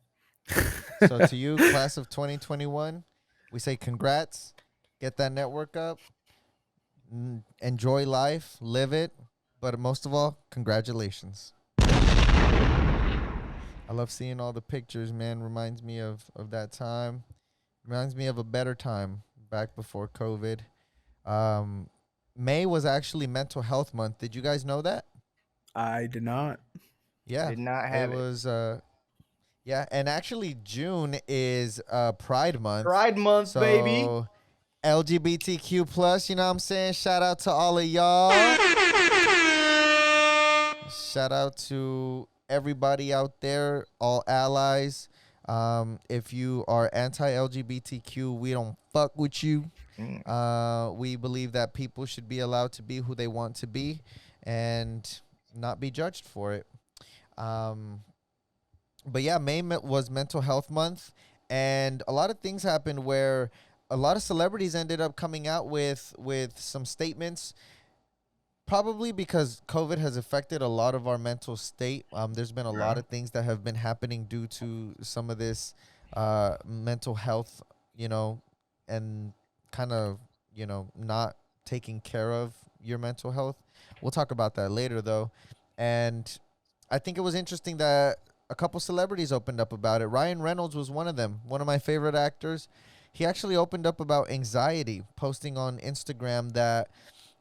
S4: So to you, class of 2021, we say congrats. Get that network up. Enjoy life. Live it. But most of all, congratulations. I love seeing all the pictures, man. Reminds me of that time. Reminds me of a better time back before COVID. May was actually Mental Health Month. Did you guys know that?
S3: I did not.
S4: Yeah.
S2: Did not have it.
S4: was Yeah, and actually June is Pride Month.
S2: Pride Month, baby.
S4: So LGBTQ plus, you know what I'm saying? Shout out to all of y'all. Shout out to everybody out there, all allies. If you are anti-LGBTQ, we don't fuck with you. We believe that people should be allowed to be who they want to be and not be judged for it. But yeah, was Mental Health Month, and a lot of things happened where a lot of celebrities ended up coming out with some statements. Probably because COVID has affected a lot of our mental state. There's been a lot of things that have been happening due to some of this mental health, and kind of, not taking care of your mental health. We'll talk about that later, though. And I think it was interesting that a couple celebrities opened up about it. Ryan Reynolds was one of them, one of my favorite actors. He actually opened up about anxiety, posting on Instagram that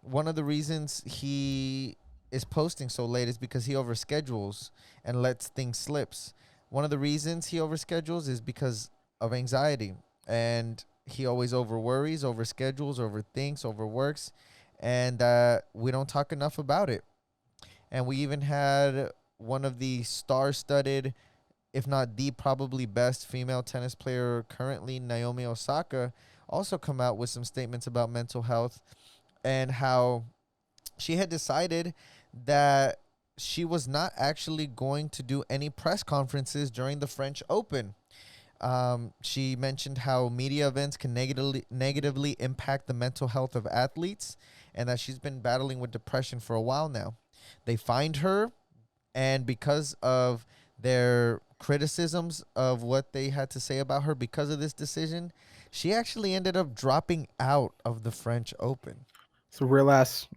S4: one of the reasons he is posting so late is because he overschedules and lets things slips. One of the reasons he overschedules is because of anxiety, and he always overworries, overschedules, overthinks, overworks, and we don't talk enough about it. And we even had one of the star-studded, if not the probably best female tennis player currently, Naomi Osaka, also come out with some statements about mental health and how she had decided that she was not actually going to do any press conferences during the French Open. She mentioned how media events can negatively impact the mental health of athletes, and that she's been battling with depression for a while now. They fined her, and because of their criticisms of what they had to say about her because of this decision, she actually ended up dropping out of the French Open.
S3: It's a real ass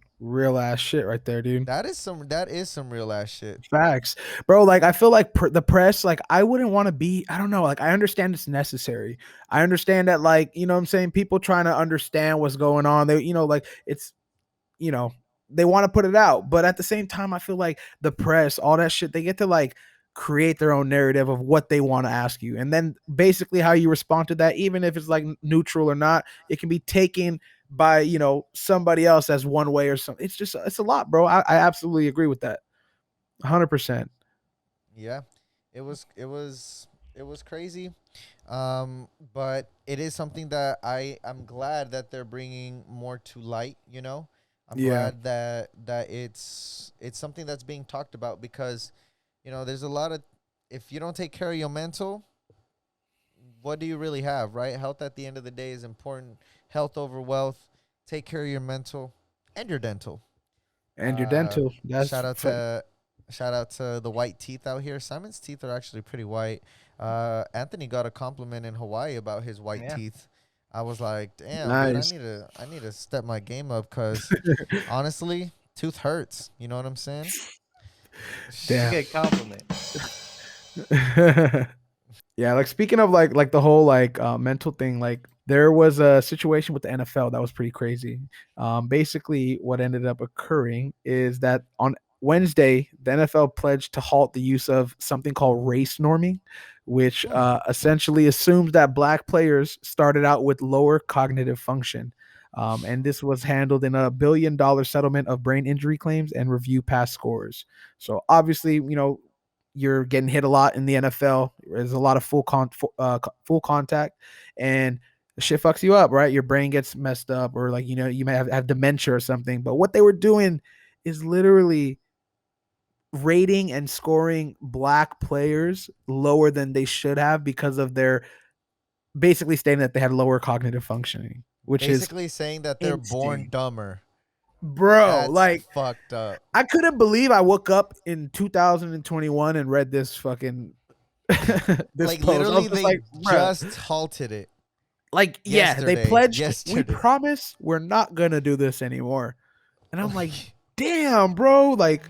S3: shit right there, dude.
S4: That is some real ass shit.
S3: Facts, bro. Like, I feel like the press, like, I wouldn't want to be, I don't know. Like, I understand it's necessary. I understand that, like, you know what I'm saying? People trying to understand what's going on. They, like, it's, they want to put it out. But at the same time, I feel like the press, all that shit, they get to, like, create their own narrative of what they want to ask you. And then basically how you respond to that, even if it's like neutral or not, it can be taken by, somebody else as one way or something. It's a lot, bro. I absolutely agree with that. 100%.
S4: Yeah, it was crazy. But it is something that I'm glad that they're bringing more to light. I'm glad that it's something that's being talked about, because there's a lot of, if you don't take care of your mental, what do you really have, right? Health at the end of the day is important. Health over wealth. Take care of your mental and your dental.
S3: And your dental. That's
S4: Shout out to the white teeth out here. Simon's teeth are actually pretty white. Anthony got a compliment in Hawaii about his white teeth. I was like, damn,
S3: nice.
S4: Dude, I need to step my game up, because honestly, tooth hurts. You know what I'm saying?
S3: Damn.
S2: Good compliment.
S3: Yeah, like, speaking of like the whole mental thing, like, there was a situation with the NFL that was pretty crazy. Basically what ended up occurring is that on Wednesday, the NFL pledged to halt the use of something called race norming, which essentially assumes that black players started out with lower cognitive function. And this was handled in $1 billion settlement of brain injury claims and review past scores. So obviously, you're getting hit a lot in the NFL. There's a lot of full contact, and shit fucks you up, right? Your brain gets messed up, or, like, you may have dementia or something. But what they were doing is literally rating and scoring black players lower than they should have, because of their basically stating that they had lower cognitive functioning, which
S4: basically
S3: is
S4: saying that they're born dumber.
S3: Bro,
S4: That's
S3: like,
S4: fucked up.
S3: I couldn't believe I woke up in 2021 and read this fucking this
S4: like,
S3: post.
S4: literally, they
S3: bruh.
S4: just halted it.
S3: Like, yeah, they
S4: Yesterday.
S3: pledged, we promise we're not gonna do this anymore. And I'm like, damn, bro, like,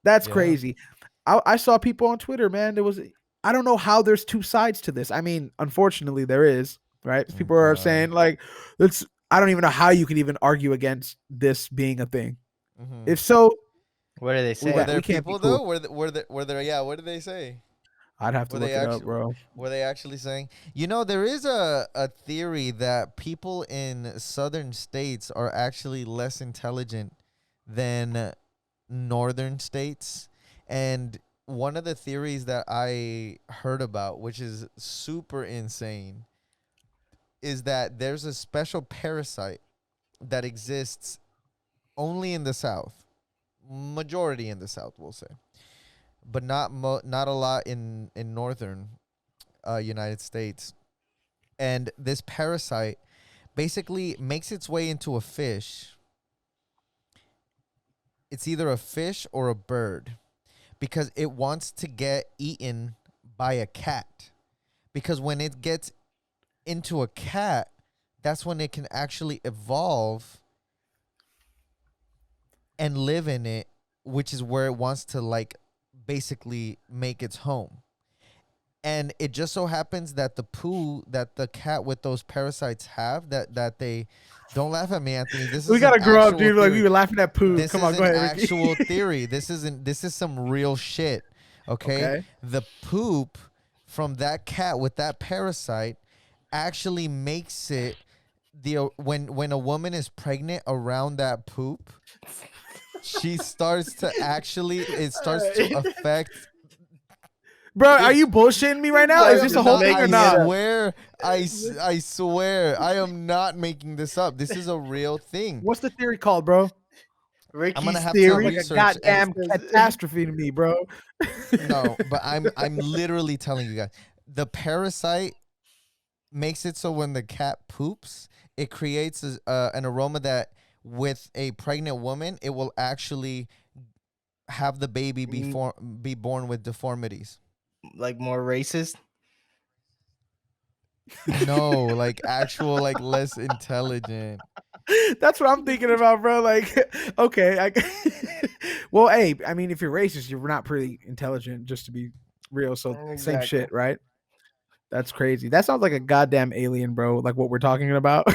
S3: that's crazy. I saw people on Twitter, man. I don't know how there's two sides to this. I mean, unfortunately there is, right? People are saying, like, I don't even know how you can even argue against this being a thing. If so,
S2: what do they say?
S4: Were there people though? Were there? Yeah. What did they say?
S3: I'd have to
S4: Were
S3: look
S4: they
S3: it up,
S4: actually
S3: bro.
S4: were they actually saying? You know, there is a theory that people in southern states are actually less intelligent than northern states. And one of the theories that I heard about, which is super insane, is that there's a special parasite that exists only in the South, majority in the South, we'll say, but not a lot in northern United States. And this parasite basically makes its way into a fish. It's either a fish or a bird because it wants to get eaten by a cat. Because when it gets into a cat, that's when it can actually evolve and live in it, which is where it wants to like basically make its home. And it just so happens that the poo that the cat with those parasites have, that they don't laugh at me, Anthony. This
S3: We
S4: is an
S3: gotta grow up,
S4: actual
S3: dude. Like we
S4: theory.
S3: were laughing at poo.
S4: This
S3: Come
S4: is
S3: on, go
S4: an
S3: ahead, Ricky.
S4: actual theory. This is some real shit. Okay?
S3: Okay.
S4: The poop from that cat with that parasite actually makes it when a woman is pregnant around that poop, she starts to actually it starts to affect.
S3: Bro, are you bullshitting me right now?
S2: I
S3: Is this
S2: am
S3: a whole
S2: not
S3: thing or
S2: making
S3: not?
S2: it up.
S4: Swear, I swear, I am not making this up. This is a real thing.
S3: What's the theory called, bro?
S4: I'm gonna
S2: Ricky's
S4: have to
S3: Sounds
S2: theory.
S3: like a
S4: research and
S3: goddamn catastrophe to me, bro.
S4: no, but I'm literally telling you guys, the parasite makes it so when the cat poops, it creates an aroma that with a pregnant woman, it will actually have the baby be born with deformities.
S2: Like more racist.
S4: No, like actual, like less intelligent.
S3: That's what I'm thinking about, bro. Like, okay, well, hey, I mean, if you're racist, you're not pretty intelligent, just to be real. So same
S2: Exactly.
S3: shit, right? That's crazy. That sounds like a goddamn alien, bro. Like what we're talking about,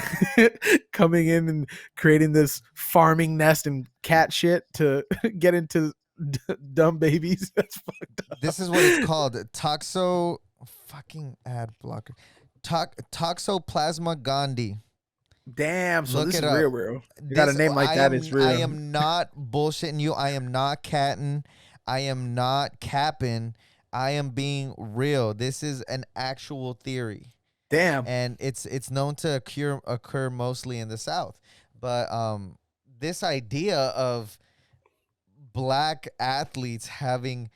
S3: coming in and creating this farming nest and cat shit to get into dumb babies. That's fucked up.
S4: This is what it's called. Fucking ad blocker. Toxoplasma gondii.
S3: Damn. So
S4: Look
S3: this
S4: it
S3: is
S4: up.
S3: real. You got a name like that, it's real.
S4: I am not bullshitting you. I am not catting. I am not capping. I am being real. This is an actual theory.
S3: Damn.
S4: And it's known to occur mostly in the South. But this idea of black athletes having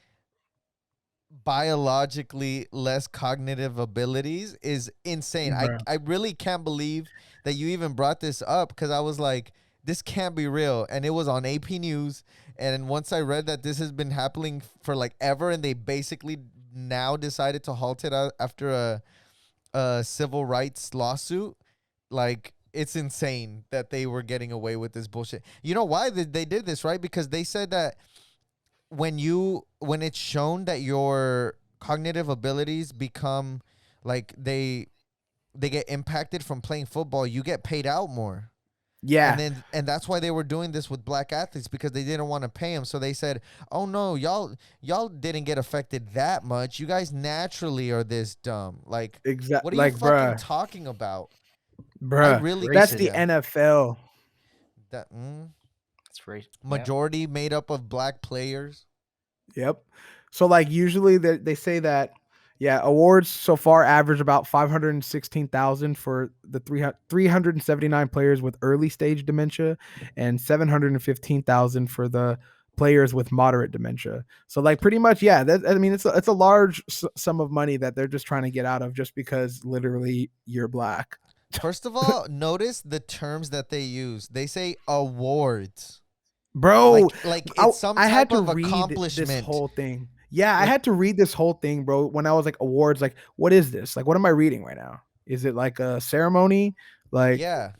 S4: biologically less cognitive abilities is insane.
S3: Bruh.
S4: I really can't believe that you even brought this up because I was like, this can't be real. And it was on AP News. And once I read that this has been happening for like ever, and they basically now decided to halt it after a civil rights lawsuit, like it's insane that they were getting away with this bullshit. You know why they did this, right? Because they said that when it's shown that your cognitive abilities become like they get impacted from playing football, you get paid out more.
S3: Yeah.
S4: And that's why they were doing this with black athletes, because they didn't want to pay them. So they said, "Oh no, y'all didn't get affected that much. You guys naturally are this dumb." Like,
S3: Exactly.
S4: what are you
S3: Like,
S4: fucking
S3: bruh.
S4: talking about?
S3: Bruh.
S4: I really
S3: That's
S4: get
S3: the
S4: it.
S3: NFL.
S4: That
S2: That's racist.
S4: majority made up of black players.
S3: Yep. So like usually they say that awards so far average about 516,000 for the 379 players with early stage dementia and 715,000 for the players with moderate dementia. So like pretty much I mean it's a large sum of money that they're just trying to get out of just because literally you're black.
S4: First of all, notice the terms that they use. They say awards.
S3: Bro,
S4: Like it's some
S3: I had
S4: type
S3: to
S4: of
S3: read
S4: accomplishment.
S3: this whole thing. Yeah, I
S4: Like-
S3: had to read this whole thing, bro. When I was like awards, like what is this? Like what am I reading right now? Is it like a ceremony? Like
S4: Yeah.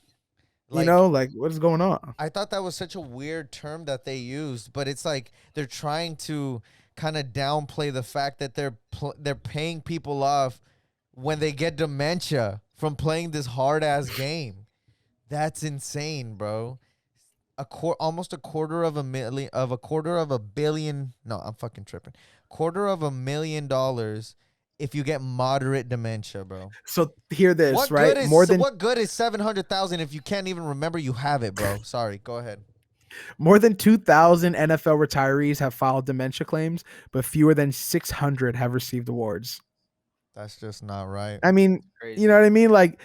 S3: you know, like what is going on?
S4: I thought that was such a weird term that they used, but it's like they're trying to kind of downplay the fact that they're paying people off when they get dementia from playing this hard ass game. That's insane, bro. almost a quarter of a billion. No, I'm fucking tripping. $250,000 if you get moderate dementia, bro.
S3: So hear this, right?
S4: What good is 700,000 if you can't even remember you have it, bro? Sorry, go ahead.
S3: More than 2,000 NFL retirees have filed dementia claims, but fewer than 600 have received awards.
S4: That's just not right.
S3: I mean,
S2: Crazy.
S3: you know what I mean? Like,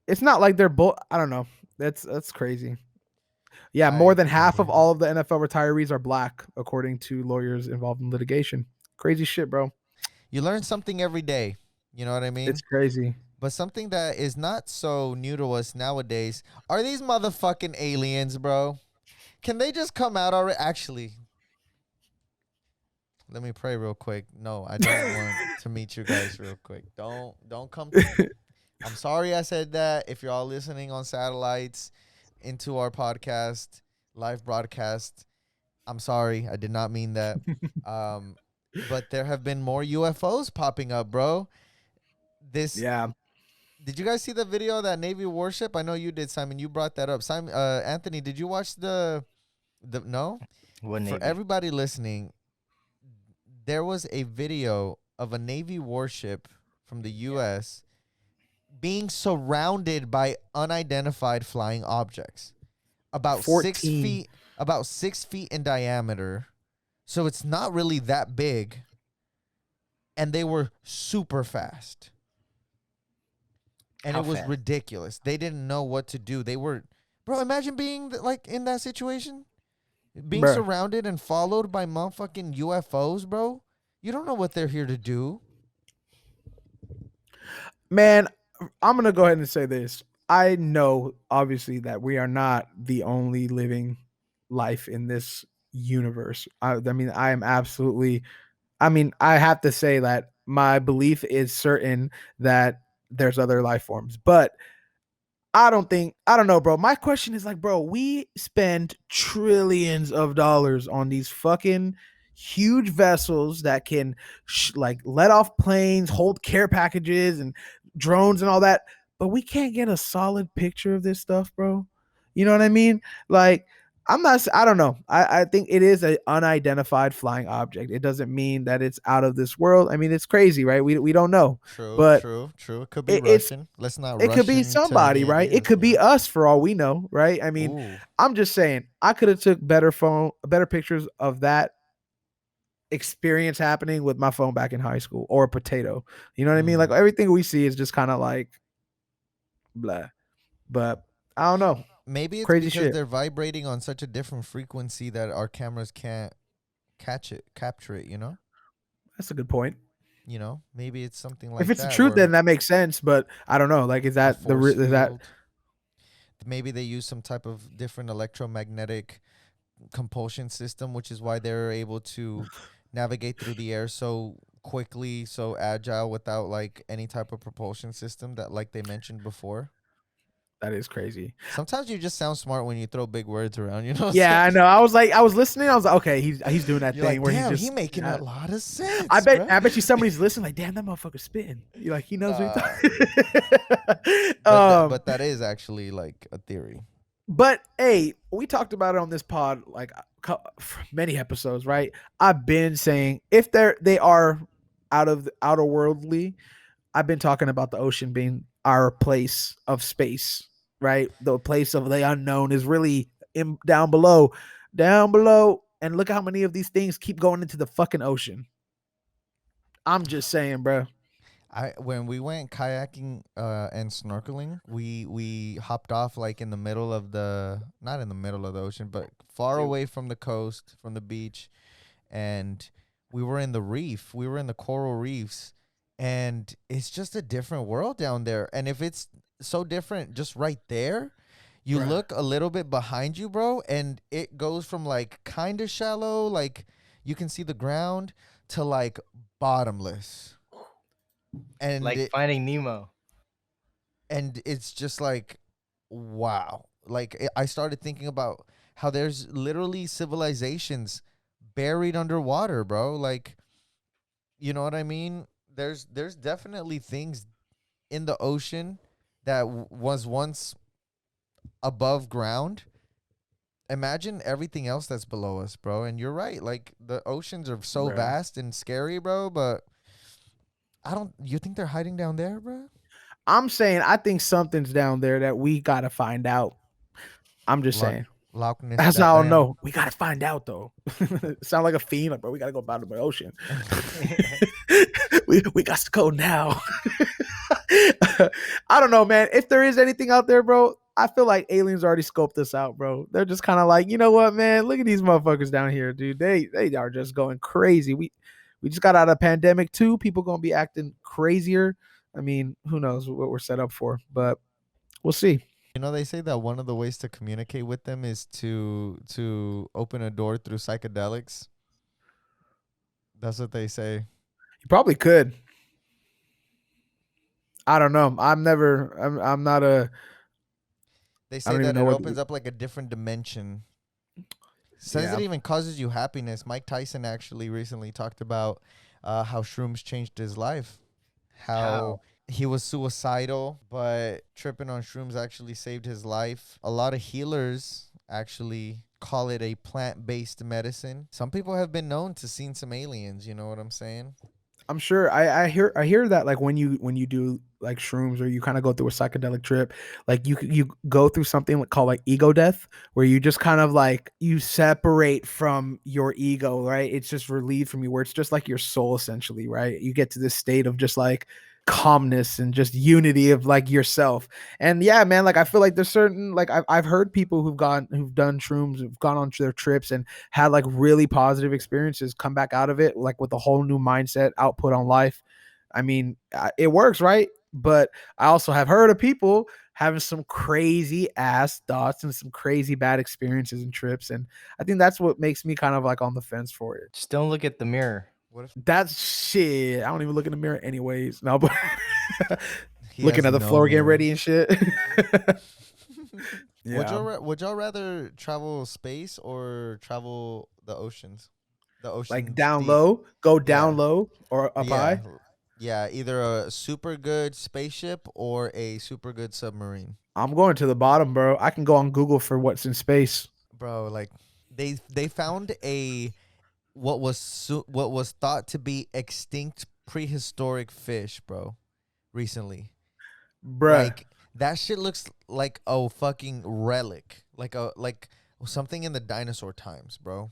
S3: it's not like they're both. I don't know. That's crazy. Yeah, more than half of all of the NFL retirees are black, according to lawyers involved in litigation. Crazy shit, bro.
S4: You learn something every day. You know what I mean?
S3: It's crazy.
S4: But something that is not so new to us nowadays are these motherfucking aliens, bro. Can they just come out already? Actually, let me pray real quick. No, I don't want to meet you guys real quick. Don't come to me. I'm sorry I said that. If you're all listening on satellites into our podcast, live broadcast, I'm sorry. I did not mean that. But there have been more UFOs popping up, bro.
S3: Yeah.
S4: Did you guys see the video of that Navy warship? I know you did, Simon. You brought that up. Simon, Anthony, did you watch the no?
S2: What Navy?
S4: For everybody listening, there was a video of a Navy warship from the U.S. being surrounded by unidentified flying objects, about
S3: 14.
S4: about 6 feet in diameter. So it's not really that big, and they were super fast. And
S2: How
S4: it was
S2: fast?
S4: ridiculous. They didn't know what to do. They were, bro, imagine being like in that situation. Being
S3: Bruh.
S4: surrounded and followed by motherfucking UFOs, bro. You don't know what they're here to do.
S3: Man, I'm going to go ahead and say this. I know, obviously, that we are not the only living life in this universe. I mean, I am absolutely, I have to say that my belief is certain that there's other life forms, but I don't know, bro. My question is like, bro, we spend trillions of dollars on these fucking huge vessels that can like let off planes, hold care packages and drones and all that, but we can't get a solid picture of this stuff, bro. You know what I mean? Like, I don't know. I think it is an unidentified flying object. It doesn't mean that it's out of this world. I mean, it's crazy, right? We don't know.
S4: True.
S3: But
S4: It could be
S3: it's
S4: Russian. Let's not
S3: it could
S4: rush
S3: be
S4: into
S3: somebody,
S4: any
S3: right? It
S4: ideas,
S3: could
S4: you
S3: be
S4: know?
S3: us for all we know, right? I mean,
S4: Ooh.
S3: I'm just saying, I could have took better pictures of that experience happening with my phone back in high school or a potato. You know what I mean? Like everything we see is just kind of like blah. But I don't know.
S4: Maybe it's
S3: Crazy
S4: because
S3: shit.
S4: they're vibrating on such a different frequency that our cameras can't capture it, you know?
S3: That's a good point.
S4: You know? Maybe it's something
S3: If
S4: like
S3: it's the
S4: that
S3: truth,
S4: where
S3: then that makes sense. But I don't know. Like, is
S4: a
S3: that
S4: force
S3: is that
S4: field. Maybe they use some type of different electromagnetic compulsion system, which is why they're able to navigate through the air so quickly, so agile without like any type of propulsion system that like they mentioned before.
S3: that is crazy?
S4: Sometimes you just sound smart when you throw big words around, you know what I'm
S3: Yeah,
S4: saying?
S3: I know. I was listening. I was like, okay, he's doing that
S4: You're
S3: thing
S4: like,
S3: where he
S4: damn,
S3: just
S4: he making a lot of sense,
S3: I
S4: bruh.
S3: bet you somebody's listening. Like, damn, that motherfucker's spitting. You're like, he knows what
S4: Nah.
S3: he's talking.
S4: But that is actually like a theory.
S3: But hey, we talked about it on this pod like many episodes, right? I've been saying if they are out of the outer worldly, I've been talking about the ocean being our place of space, right? The place of the unknown is really down below, and look how many of these things keep going into the fucking ocean. I'm just saying, bro.
S4: When we went kayaking and snorkeling, we hopped off like in the middle of not in the middle of the ocean, but far away from the coast, from the beach, and we were in the reef. We were in the coral reefs, and it's just a different world down there. And if it's so different just right there, you
S3: Bruh.
S4: look a little bit behind you, bro, and it goes from like kind of shallow, like you can see the ground, to like bottomless. And
S2: Like Finding Nemo.
S4: and it's just like, wow. Like I started thinking about how there's literally civilizations buried underwater, bro. Like, you know what I mean? There's definitely things in the ocean that was once above ground, imagine everything else that's below us, bro. And you're right. Like the oceans are so
S3: Bruh.
S4: vast and scary, bro. But I don't. You think they're hiding down there, bro?
S3: I'm saying I think something's down there that we gotta find out. I'm just
S4: Loch
S3: saying.
S4: Loch Ness
S3: That's
S4: that
S3: how I don't
S4: land.
S3: know. We gotta find out though. Sound like a fiend, like bro. We gotta go down to the ocean. we got to go now. I don't know, man. If there is anything out there, bro, I feel like aliens already scoped us out, bro. They're just kind of like, you know what, man? Look at these motherfuckers down here, dude. They are just going crazy. We just got out of pandemic too. People gonna be acting crazier. I mean, who knows what we're set up for, but we'll see.
S4: You know, they say that one of the ways to communicate with them is to open a door through psychedelics. That's what they say.
S3: You probably could. I don't know. I'm not a.
S4: They
S3: I
S4: say
S3: don't even
S4: that
S3: know
S4: it
S3: what.
S4: opens up like a different dimension. Says
S3: Yeah.
S4: it even causes you happiness. Mike Tyson actually recently talked about how shrooms changed his life. How he was suicidal, but tripping on shrooms actually saved his life. A lot of healers actually call it a plant-based medicine. Some people have been known to seen some aliens, you know what I'm saying?
S3: I'm sure I hear that like when you do like shrooms or you kind of go through a psychedelic trip, like you go through something called like ego death, where you just kind of like you separate from your ego, right? It's just relieved from you, where it's just like your soul essentially, right? You get to this state of just like calmness and just unity of like yourself. And yeah, man, like I feel like there's certain like I've heard people who've done shrooms, who've gone on their trips and had like really positive experiences, come back out of it like with a whole new mindset, output on life. I mean, it works, right? But I also have heard of people having some crazy ass thoughts and some crazy bad experiences and trips, and I think that's what makes me kind of like on the fence for it.
S2: Just don't look at the mirror.
S4: What if
S3: That's shit. I don't even look in the mirror anyways. No, but
S4: he
S3: looking
S4: has
S3: at the
S4: no
S3: floor, getting
S4: mirror?
S3: ready and shit.
S4: Would y'all rather travel space or travel the oceans? The
S3: Like
S4: oceans
S3: down
S4: deep.
S3: low, go
S4: Yeah.
S3: down low or up
S4: Yeah.
S3: high.
S4: Yeah, either a super good spaceship or a super good submarine.
S3: I'm going to the bottom, bro. I can go on Google for what's in space.
S4: Bro, like they found a what was thought to be extinct prehistoric fish, bro, recently.
S3: Bruh.
S4: Like that shit looks like a fucking relic, like something in the dinosaur times, bro.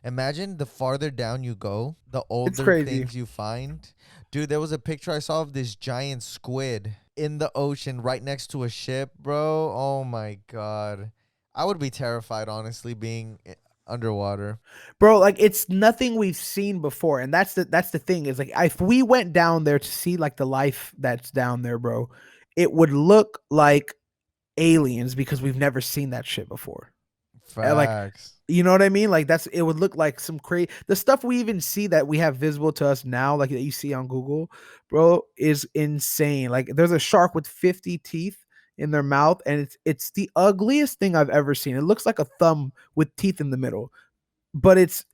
S4: Imagine the farther down you go, the
S3: It's
S4: older
S3: crazy.
S4: things you find. Dude, there was a picture I saw of this giant squid in the ocean right next to a ship, bro. Oh my god. I would be terrified, honestly, being underwater.
S3: Bro, like it's nothing we've seen before. And that's the thing is like if we went down there to see like the life that's down there, bro, it would look like aliens because we've never seen that shit before. And like
S4: Facts.
S3: you know what I mean? Like that's it would look like some crazy the stuff we even see that we have visible to us now, like that you see on Google, bro, is insane. Like there's a shark with 50 teeth in their mouth, and it's the ugliest thing I've ever seen. It looks like a thumb with teeth in the middle, but it's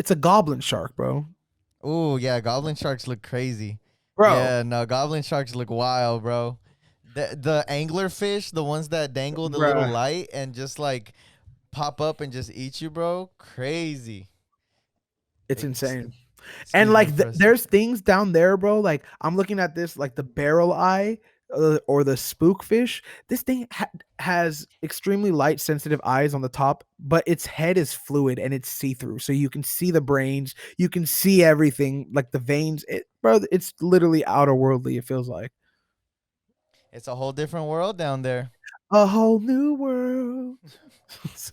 S3: a goblin shark, bro.
S4: Ooh, yeah, goblin sharks look crazy.
S3: Bro,
S4: Yeah, no, goblin sharks look wild, bro. The angler fish, the ones that dangle the little
S3: bruh,
S4: light and just like pop up and just eat you, bro. Crazy.
S3: it's
S4: Ex-
S3: insane. And
S4: Excuse me
S3: like
S4: for a
S3: there's things down there, bro. Like I'm looking at this, like the barrel eye or the spookfish. This thing has extremely light sensitive eyes on the top, but its head is fluid and it's see through, so you can see the brains, you can see everything, like the veins. Bro, it's literally outer worldly. It feels like
S4: It's a whole different world down there.
S3: a whole new world.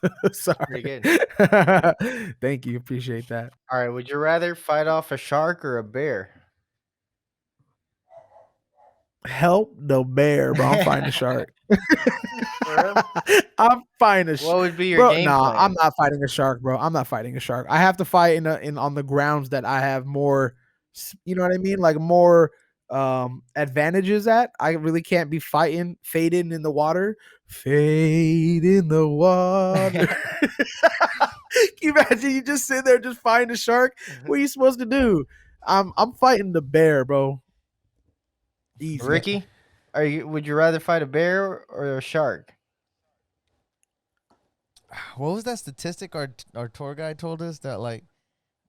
S2: Pretty
S3: Sorry.
S2: good.
S3: Thank you, appreciate that.
S2: All right, would you rather fight off a shark or a bear?
S3: Help the bear, bro. I'm fighting the shark.
S2: For real?
S3: I'm fighting
S2: What would be your
S3: bro.
S2: game
S3: Nah, I'm
S2: plan?
S3: not fighting a shark, bro. I'm not fighting a shark. I have to fight in on the grounds that I have more, you know what I mean, like more advantages at. I really can't be fighting fading in the water, fade in the water. Can you imagine you just sit there just fighting a shark? What are you supposed to do? I'm fighting the bear, bro. Easy.
S2: Ricky, would you rather fight a bear or a shark?
S4: what was that statistic our tour guide told us that like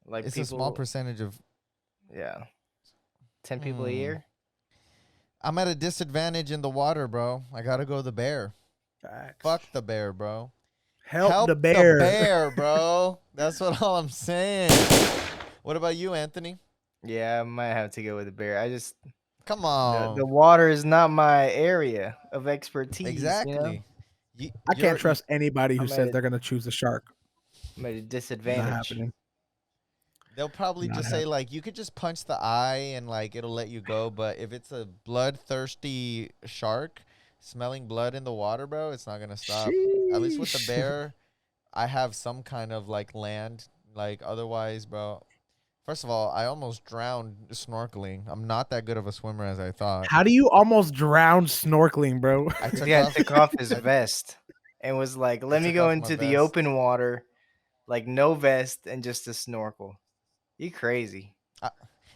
S2: Like
S4: it's
S2: people,
S4: a small percentage of.
S2: yeah, 10 people a
S4: Hmm.
S2: year.
S4: I'm at a disadvantage in the water, bro. I gotta go the bear.
S3: Facts.
S4: Fuck the bear, bro.
S3: Help the bear.
S4: Bro. That's what all I'm saying. What about you, Anthony?
S2: Yeah, I might have to go with the bear. I just
S4: Come
S2: the
S4: on.
S2: water is not my area of expertise. You know,
S4: Exactly. You,
S3: I can't
S4: you're you,
S3: trust anybody who
S2: I'm at
S3: says
S2: a,
S3: they're gonna choose the shark.
S2: I'm at a
S3: Not
S2: disadvantage.
S3: happening.
S4: they'll probably
S3: Not
S4: just say
S3: happening.
S4: like you could just punch the eye and like it'll let you go, but if it's a bloodthirsty shark smelling blood in the water, bro, it's not gonna stop. At least with the
S3: Sheesh.
S4: bear, I have some kind of like land. Like otherwise, bro. First of all, I almost drowned snorkeling. I'm not that good of a swimmer as I thought.
S3: How do you almost drown snorkeling, bro?
S4: I
S2: This
S4: took
S2: guy
S4: off.
S2: took off his
S4: I,
S2: vest and was like,
S4: I
S2: "Let me
S4: took
S2: go
S4: off my
S2: into the
S4: vest.
S2: open water, like no vest and just a snorkel." You crazy?
S4: I,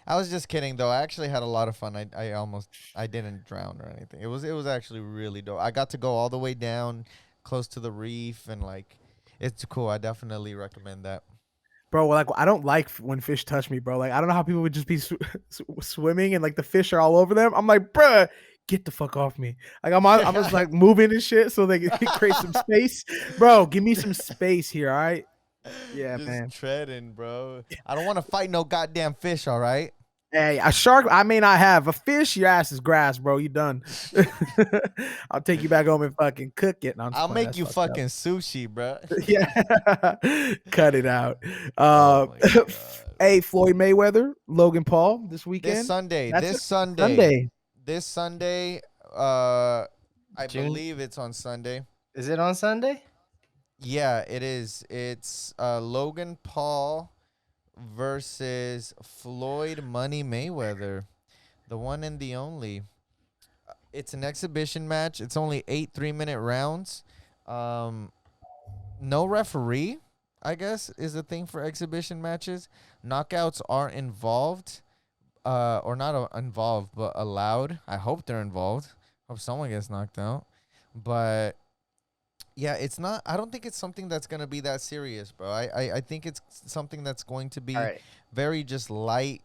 S4: I was just kidding though. I actually had a lot of fun. I didn't drown or anything. It was actually really dope. I got to go all the way down close to the reef and like it's cool. I definitely recommend that.
S3: Bro, like I don't like when fish touch me, bro. Like I don't know how people would just be swimming and like the fish are all over them. I'm like, bruh, get the fuck off me. Like I'm just like moving and shit so they can create some space. Bro, give me some space here, all right? Yeah,
S4: Just
S3: man.
S4: treading, bro. I don't want to fight no goddamn fish, all right?
S3: Hey, a shark I may not have. A fish, your ass is grass, bro. You done. I'll take you back home and fucking cook it. No, I'm just
S4: I'll
S3: playing.
S4: make
S3: That's
S4: you
S3: fucked up.
S4: fucking sushi, bro.
S3: Yeah. Cut it out.
S4: Oh my god.
S3: Hey, Floyd Mayweather, Logan Paul this weekend.
S4: This Sunday,
S3: That's
S4: this
S3: it.
S4: Sunday,
S3: Sunday.
S4: this Sunday, I
S2: June?
S4: believe it's on Sunday.
S2: Is it on Sunday?
S4: Yeah, it is. It's Logan Paul versus Floyd Money Mayweather, the one and the only. It's an exhibition match. It's only 8 3-minute rounds. No referee, I guess, is the thing for exhibition matches. Knockouts are involved, or not involved, but allowed. I hope they're involved. Hope someone gets knocked out. But yeah, it's not. I don't think it's something that's gonna be that serious, bro. I think it's something that's going to be
S2: All right.
S4: very just light,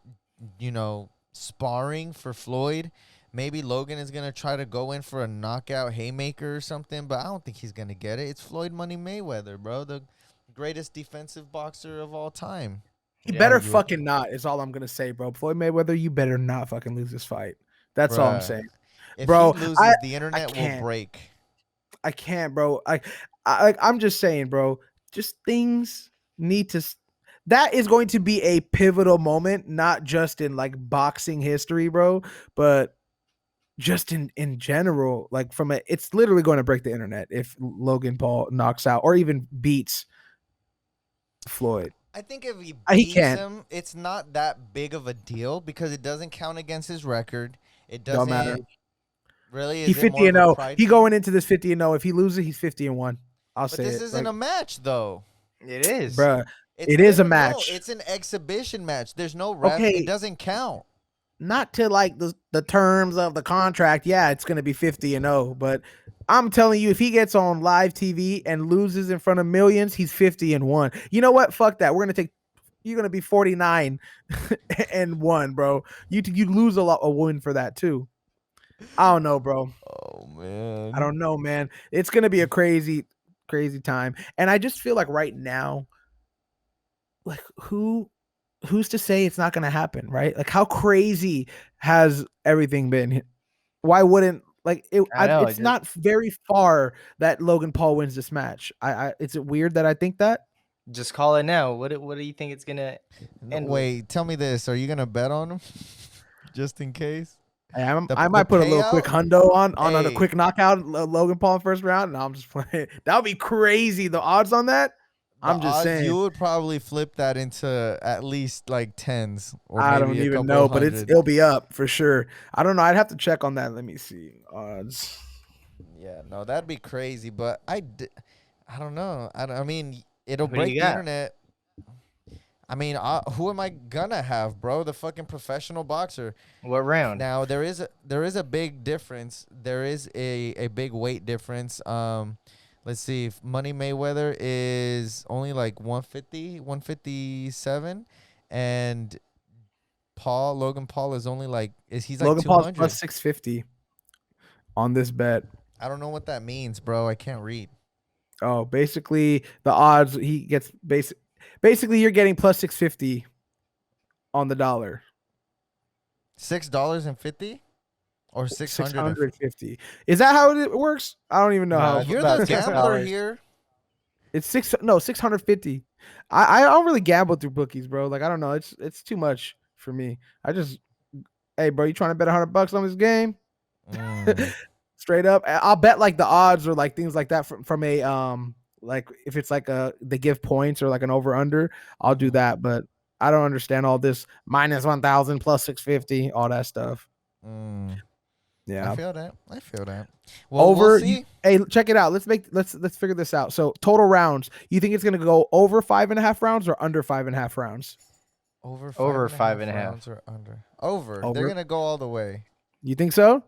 S4: sparring for Floyd. Maybe Logan is gonna try to go in for a knockout haymaker or something, but I don't think he's gonna get it. It's Floyd Money Mayweather, bro, the greatest defensive boxer of all time.
S3: He
S2: Yeah,
S3: better
S2: you-
S3: fucking not, is all I'm gonna say, bro. Floyd Mayweather, you better not fucking lose this fight. That's all I'm
S4: Bruh.
S3: saying.
S4: If
S3: Bro,
S4: he loses,
S3: I-
S4: the internet will
S3: can't.
S4: break.
S3: I can't, bro. I'm just saying, bro. Just things need to. That is going to be a pivotal moment, not just in like boxing history, bro, but just in general. Like it's literally going to break the internet if Logan Paul knocks out or even beats Floyd.
S4: I think if he
S3: He
S4: beats
S3: can't.
S4: him, it's not that big of a deal because it doesn't count against his record. It
S3: Don't
S4: doesn't
S3: matter.
S4: really.
S3: He's
S4: Is it
S3: 50
S4: more
S3: and
S4: of a
S3: 0.
S4: pride
S3: He
S4: thing?
S3: going into this 50 and 0. If he loses, he's 50 and 1. I'll
S4: But
S3: say
S4: this
S3: it.
S4: isn't a match, though.
S2: It is.
S3: Bruh.
S4: It's
S3: It is a
S4: no,
S3: match.
S4: it's an exhibition match. There's no ref.
S3: Okay.
S4: It doesn't count.
S3: Not to like the terms of the contract. Yeah, it's going to be 50 and 0, but I'm telling you, if he gets on live TV and loses in front of millions, he's 50 and 1. You know what? Fuck that. You're going to be 49 and 1, bro. You lose a win for that too. I don't know, bro.
S4: Oh man.
S3: I don't know, man. It's going to be a crazy time. And I just feel like right now, like who's to say it's not going to happen, right? Like how crazy has everything been? Why wouldn't like it?
S2: I know,
S3: It's not very far that Logan Paul wins this match. Is it weird that I think that?
S2: Just call it now. What do you think it's gonna end with?
S4: Wait, tell me this. Are you gonna bet on him? Just in case.
S3: I might put a little quick
S4: payout?
S3: hundo on a
S4: Hey.
S3: quick knockout Logan Paul first round. No, I'm just playing. That would be crazy. The odds on that. I'm just saying.
S4: You would probably flip that into at least like tens. Or
S3: I
S4: maybe
S3: don't
S4: a
S3: even
S4: couple
S3: know,
S4: of
S3: but
S4: hundred.
S3: it'll be up for sure. I don't know. I'd have to check on that. Let me see odds.
S4: Yeah, no, that'd be crazy. But I don't know. I mean, it'll
S2: Who do
S4: break
S2: you
S4: the
S2: got?
S4: internet. I mean, who am I gonna have, bro? The fucking professional boxer.
S2: What round?
S4: Now there is a big difference. There is a big weight difference. Let's see. If Money Mayweather is only like 150, 157, and Logan Paul is only like he's like
S3: Logan Paul's
S4: 200.
S3: plus 650 on this bet.
S4: I don't know what that means, bro. I can't read.
S3: Oh, basically the odds he gets basically you're getting plus 650 on the dollar.
S4: $6.50 or 650.
S3: 650. Is that how it works? I don't even know
S2: No,
S3: how.
S2: it's
S4: You're
S2: about
S4: the
S2: $6.
S4: gambler here.
S3: It's 650. I don't really gamble through bookies, bro. Like I don't know. It's too much for me. I just hey, bro, you trying to bet $100 on this game?
S4: Mm.
S3: Straight up. I'll bet like the odds or like things like that from a like if it's like they give points or like an over under, I'll do that. But I don't understand all this minus 1,000 plus 650, all that stuff.
S4: Mm. I
S3: Yeah.
S4: feel that. Well,
S3: Over
S4: we'll see.
S3: hey, check it out. Let's figure this out. So total rounds. You think it's gonna go over 5.5 rounds or under 5.5 rounds?
S4: Over
S2: Over
S4: 5.5
S2: 5.5.
S4: rounds or under? Over. They're
S3: Over.
S4: gonna go all the way.
S3: You think so?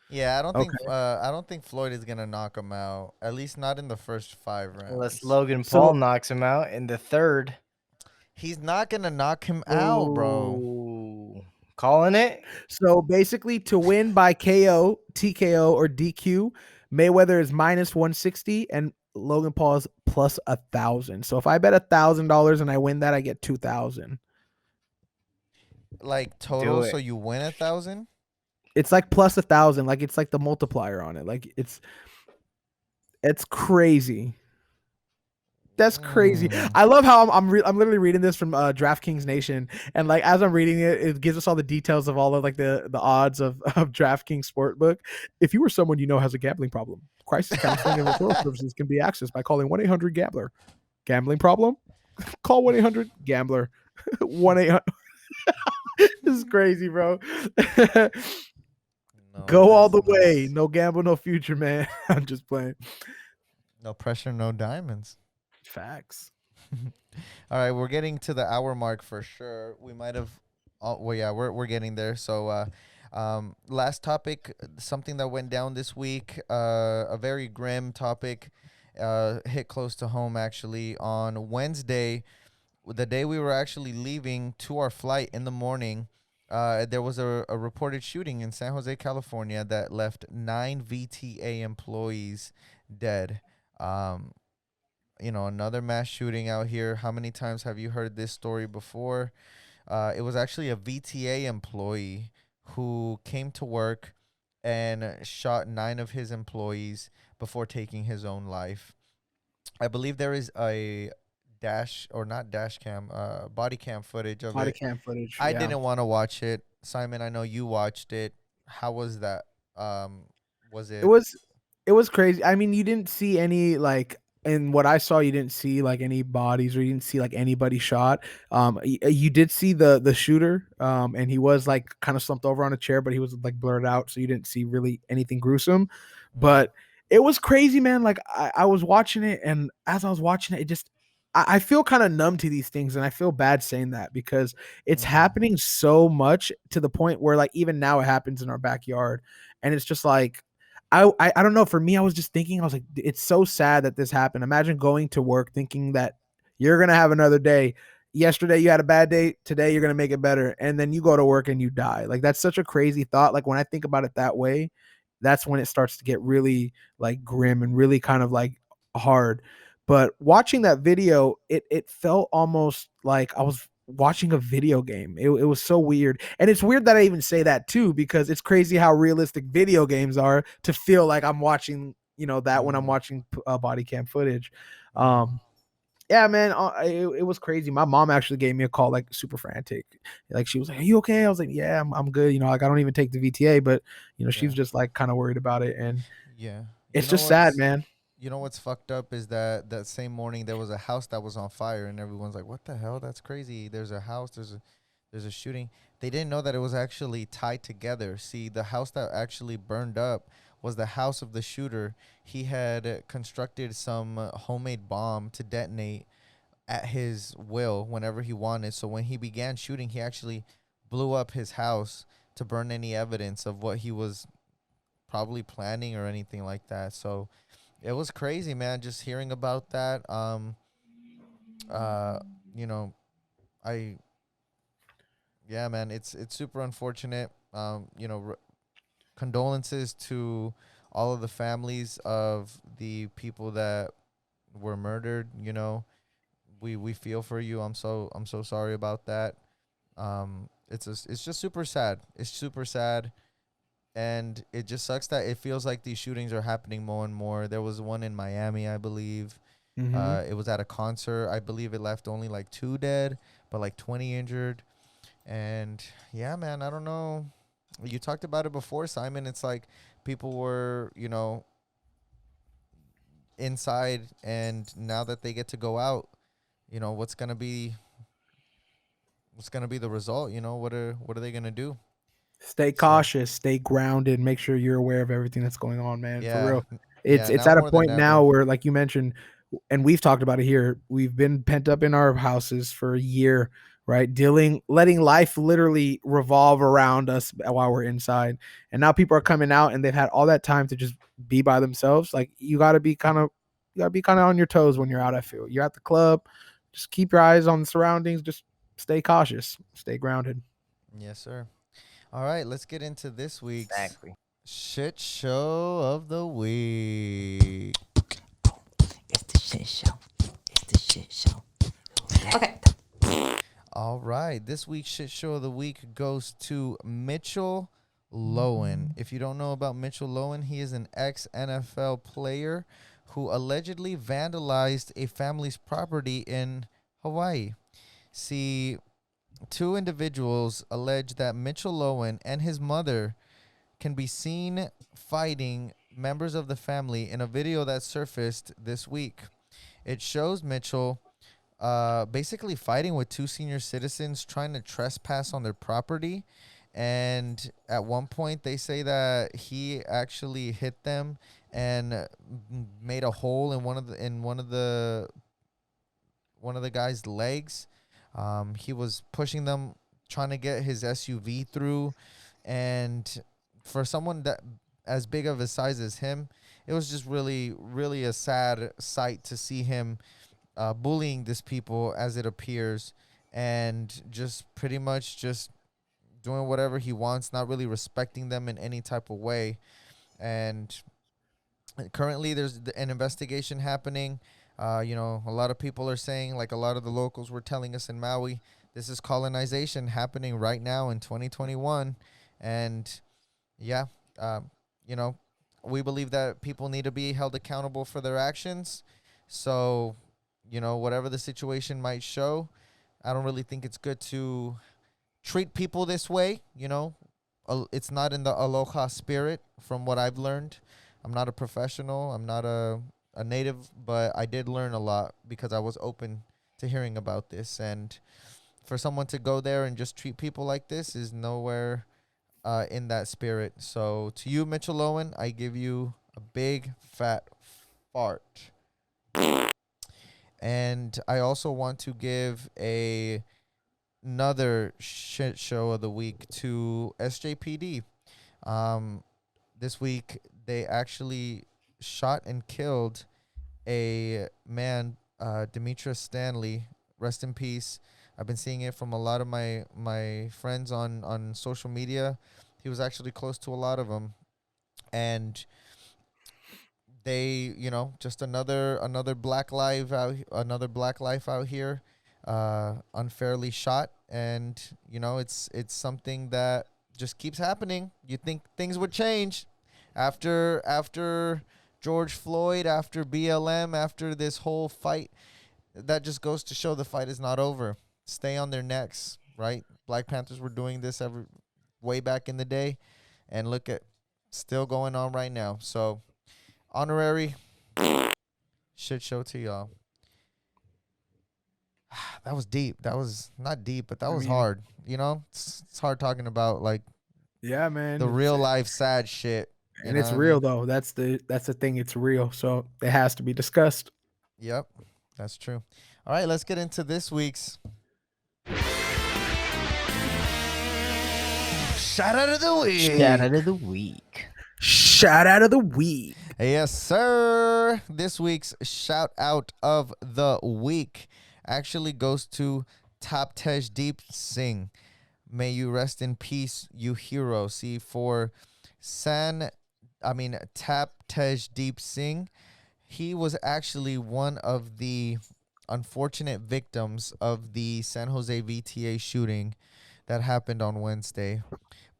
S4: Yeah,
S3: Okay.
S4: I don't think Floyd is gonna knock him out. At least not in the first 5
S2: Unless
S4: rounds.
S2: Logan
S3: So-
S2: Paul knocks him out in the third.
S4: He's not gonna knock him out, bro.
S2: Ooh. Calling it.
S3: So basically, to win by KO, TKO, or DQ, Mayweather is minus 160 and Logan Paul is plus 1,000. So if I bet $1,000 and I win that, I get 2,000.
S4: Like
S2: Do
S4: total,
S2: it.
S4: so you win 1,000.
S3: It's like plus 1,000. Like it's like the multiplier on it. Like it's crazy. That's crazy.
S4: Mm.
S3: I love how I'm literally reading this from DraftKings Nation, and like as I'm reading it, it gives us all the details of all of like the odds of DraftKings Sportbook. If you or someone you know has a gambling problem, crisis counseling and referral services can be accessed by calling 1-800-GAMBLER. Gambling problem? Call 1-800-GAMBLER. 1-800. This is crazy, bro.
S4: No,
S3: Go all the
S4: that's
S3: way.
S4: nuts.
S3: No gamble, no future, man. I'm just playing.
S4: No pressure, no diamonds.
S3: Facts.
S4: All right, we're getting to the hour mark for sure. We might have. Oh, well, yeah, we're getting there. So, last topic, something that went down this week. A very grim topic. Hit close to home actually on Wednesday, the day we were actually leaving to our flight in the morning. There was a reported shooting in San Jose, California, that left 9 VTA employees dead. Another mass shooting out here. How many times have you heard this story before? It was actually a VTA employee who came to work and shot 9 of his employees before taking his own life. I believe there is a body cam footage of
S3: Body
S4: it.
S3: cam footage.
S4: I
S3: yeah.
S4: didn't want to watch it. Simon, I know you watched it. How was that? Was it?
S3: It was crazy. I mean, you didn't see any like in what I saw, you didn't see like any bodies or you didn't see like anybody shot. You did see the shooter, and he was like kind of slumped over on a chair, but he was like blurred out, so you didn't see really anything gruesome. But it was crazy, man. Like I was watching it, and as I was watching it, it just I feel kind of numb to these things, and I feel bad saying that because it's happening so much to the point where like even now it happens in our backyard, and it's just like I don't know. For me, I was just thinking, I was like, it's so sad that this happened. Imagine going to work thinking that you're gonna have another day. Yesterday you had a bad day. Today you're gonna make it better, and then you go to work and you die. Like that's such a crazy thought. Like when I think about it that way, that's when it starts to get really like grim and really kind of like hard. But watching that video, it felt almost like I was watching a video game. It was so weird. And it's weird that I even say that too, because it's crazy how realistic video games are to feel like I'm watching, that when I'm watching body cam footage. Yeah, man, it was crazy. My mom actually gave me a call, like super frantic. Like she was like, "Are you okay?" I was like, "Yeah, I'm good." Like I don't even take the VTA, but she was just like kind of worried about it, and
S4: Yeah.
S3: it's just sad, man.
S4: You know what's fucked up is that same morning there was a house that was on fire and everyone's like, "What the hell? That's crazy. There's a house. There's a shooting." They didn't know that it was actually tied together. See, the house that actually burned up was the house of the shooter. He had constructed some homemade bomb to detonate at his will whenever he wanted. So when he began shooting, he actually blew up his house to burn any evidence of what he was probably planning or anything like that. So it was crazy, man. Just hearing about that. You know, I yeah, man. It's super unfortunate. You know, condolences to all of the families of the people that were murdered. You know, we feel for you. I'm so sorry about that. It's just super sad. It's super sad, and it just sucks that it feels like these shootings are happening more and more. There was one in Miami, I believe.
S3: Mm-hmm.
S4: It was at a concert. I believe it left only like 2 dead, but like 20 injured. And yeah, man, I don't know. You talked about it before, Simon. It's like people were, inside, and now that they get to go out, what's gonna be the result? What are they gonna do?
S3: Stay
S4: So
S3: cautious, stay grounded, make sure you're aware of everything that's going on, man. For
S4: yeah,
S3: real. It's
S4: yeah.
S3: it's
S4: Now
S3: at a
S4: more than
S3: point now
S4: ever.
S3: where, like you mentioned, and we've talked about it here, we've been pent up in our houses for a year, right? Letting life literally revolve around us while we're inside. And now people are coming out and they've had all that time to just be by themselves. Like you gotta be kind of on your toes when you're out. I feel you're at the club. Just keep your eyes on the surroundings. Just stay cautious, stay grounded.
S4: Yes, sir. All right, let's get into this week's
S2: Exactly.
S4: shit show of the week.
S5: It's the shit show. It's the shit show. Okay.
S4: All right, this week's shit show of the week goes to Mitchell Lowen. If you don't know about Mitchell Lowen, he is an ex-NFL player who allegedly vandalized a family's property in Hawaii. See, two individuals allege that Mitchell Lowen and his mother can be seen fighting members of the family in a video that surfaced this week. It shows Mitchell basically fighting with two senior citizens trying to trespass on their property. And at one point, they say that he actually hit them and made a hole in one of the guy's legs. He was pushing them, trying to get his SUV through, and for someone that as big of a size as him, it was just really, really a sad sight to see him bullying these people, as it appears, and just pretty much just doing whatever he wants, not really respecting them in any type of way. And currently, there's an investigation happening. A lot of people are saying, like a lot of the locals were telling us in Maui, this is colonization happening right now in 2021. And yeah, you know, we believe that people need to be held accountable for their actions. So, whatever the situation might show, I don't really think it's good to treat people this way. It's not in the aloha spirit, from what I've learned. I'm not a professional. I'm not a native, but I did learn a lot because I was open to hearing about this. And for someone to go there and just treat people like this is nowhere in that spirit. So to you, Mitchell Owen, I give you a big fat fart. And I also want to give another shit show of the week to SJPD. This week they actually shot and killed a man, Demetrius Stanley. Rest in peace. I've been seeing it from a lot of my friends on social media. He was actually close to a lot of them, and they, just another another black life out here, unfairly shot. And it's something that just keeps happening. You think things would change after George Floyd, after BLM, after this whole fight. That just goes to show the fight is not over. Stay on their necks, right? Black Panthers were doing this way back in the day, and look at still going on right now. So honorary shit show to y'all. That was deep. That was not deep, but that was hard. It's hard talking about like
S3: Yeah, man.
S4: the real life sad shit.
S3: And it's real though. That's the thing. It's real. So it has to be discussed.
S4: Yep, that's true. All right, let's get into this week's
S2: Shout out of the week.
S5: Shout out of the week.
S3: Shout out of the week.
S4: Yes, sir. This week's shout out of the week actually goes to Taptej Deep Singh. May you rest in peace, you hero. See, for Taptej Deep Singh, he was actually one of the unfortunate victims of the San Jose VTA shooting that happened on Wednesday.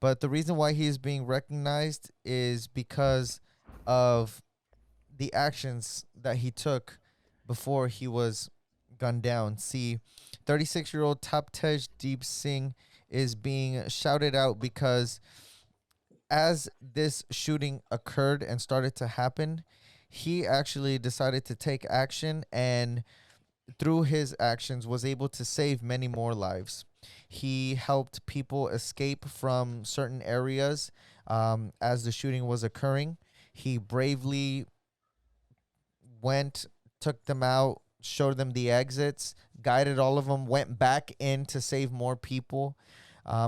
S4: But the reason why he is being recognized is because of the actions that he took before he was gunned down. See, 36-year-old Taptej Deep Singh is being shouted out because as this shooting occurred and started to happen, he actually decided to take action, and through his actions was able to save many more lives. He helped people escape from certain areas as the shooting was occurring. He bravely went, took them out, showed them the exits, guided all of them, went back in to save more people.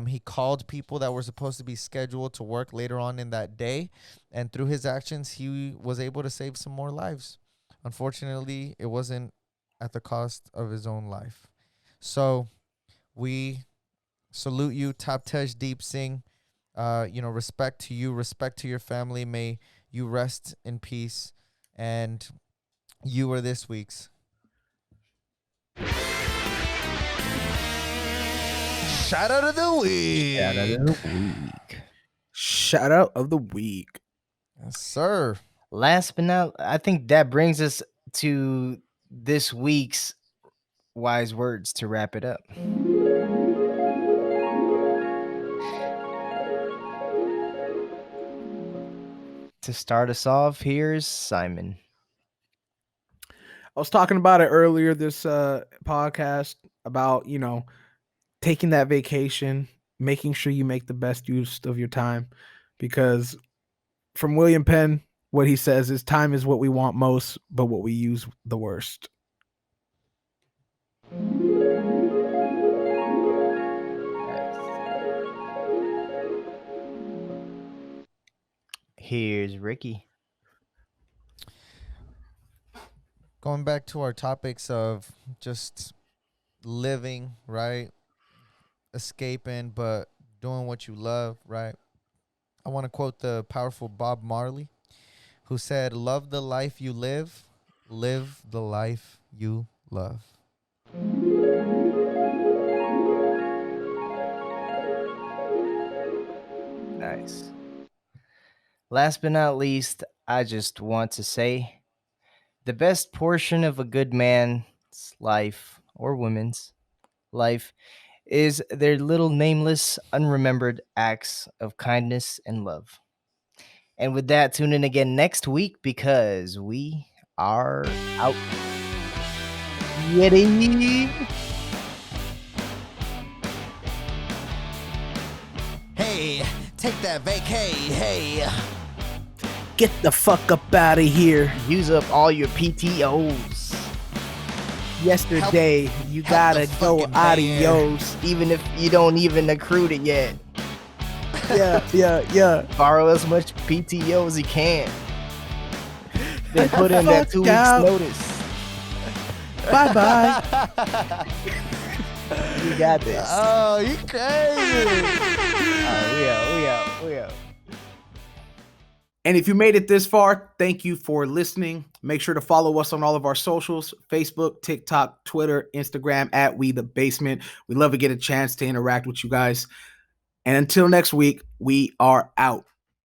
S4: He called people that were supposed to be scheduled to work later on in that day. And through his actions, he was able to save some more lives. Unfortunately, it wasn't at the cost of his own life. So we salute you, Taptej Deep Singh. Respect to you, respect to your family. May you rest in peace. And you are this week's shout out of the week.
S2: Shout out of the week.
S3: Shout out of the week.
S4: Yes, sir.
S2: Last but not, I think that brings us to this week's wise words to wrap it up. To start us off, here's Simon.
S3: I was talking about it earlier this podcast about, taking that vacation, making sure you make the best use of your time, because from William Penn, what he says is time is what we want most, but what we use the worst.
S2: Here's Ricky.
S4: Going back to our topics of just living, right? Escaping, but doing what you love, right? I want to quote the powerful Bob Marley, who said, "Love the life you live the life you love."
S2: Nice. Last but not least, I just want to say the best portion of a good man's life or woman's life is their little nameless, unremembered acts of kindness and love. And with that, tune in again next week because we are out. Yeti.
S4: Hey, take that vacay, hey.
S3: Get the fuck up out of here.
S2: Use up all your PTOs.
S3: Yesterday, you gotta go
S4: fucking mayor.
S3: adios.
S2: Even if you don't even accrued it yet.
S3: Yeah.
S2: Borrow as much PTO as you can. Then put in that
S3: Fuck
S2: 2 weeks
S3: out.
S2: notice.
S3: Bye-bye.
S2: You got this.
S4: Oh, you crazy.
S2: We out.
S3: And if you made it this far, thank you for listening. Make sure to follow us on all of our socials: Facebook, TikTok, Twitter, Instagram at We The Basement. We love to get a chance to interact with you guys. And until next week, we are out.